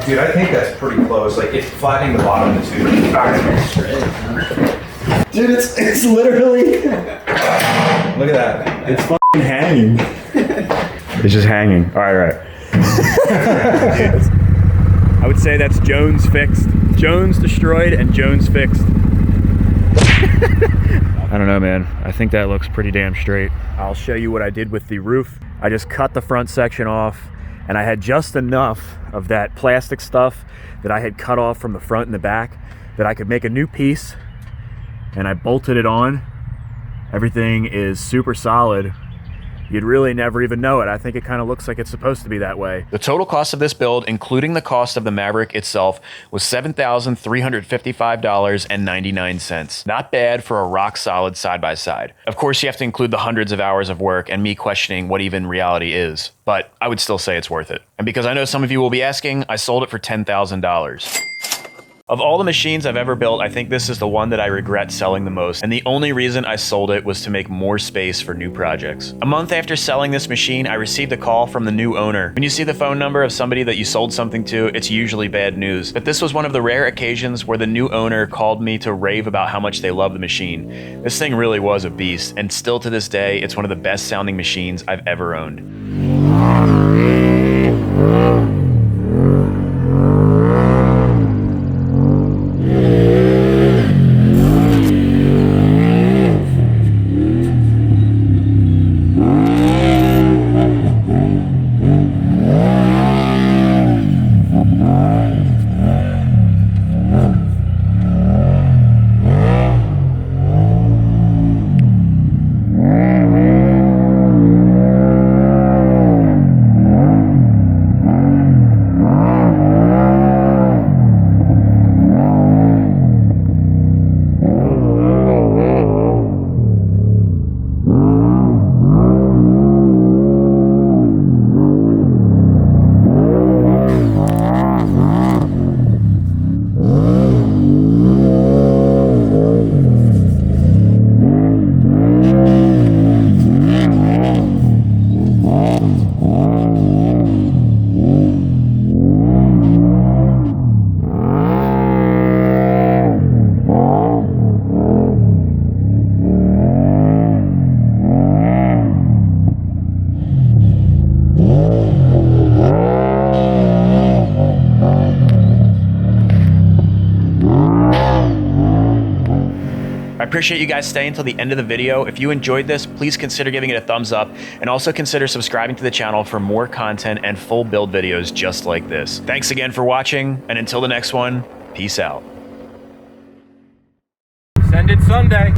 Dude, I think that's pretty close. Like, it's flattening the bottom of the tube. Dude, it's literally. Look at that. It's fucking hanging. It's just hanging. All right. I would say that's Jones fixed. Jones destroyed and Jones fixed. I don't know, man. I think that looks pretty damn straight. I'll show you what I did with the roof. I just cut the front section off, and I had just enough of that plastic stuff that I had cut off from the front and the back that I could make a new piece, and I bolted it on. Everything is super solid. You'd really never even know it. I think it kind of looks like it's supposed to be that way. The total cost of this build, including the cost of the Maverick itself, was $7,355.99. Not bad for a rock-solid side-by-side. Of course, you have to include the hundreds of hours of work and me questioning what even reality is, but I would still say it's worth it. And because I know some of you will be asking, I sold it for $10,000. Of all the machines I've ever built, I think this is the one that I regret selling the most, and the only reason I sold it was to make more space for new projects. A month after selling this machine, I received a call from the new owner. When you see the phone number of somebody that you sold something to, it's usually bad news. But this was one of the rare occasions where the new owner called me to rave about how much they love the machine. This thing really was a beast, and still to this day, it's one of the best sounding machines I've ever owned. appreciate you guys staying until the end of the video. If you enjoyed this, please consider giving it a thumbs up and also consider subscribing to the channel for more content and full build videos just like this. Thanks again for watching, and until the next one, peace out. Send it Sunday.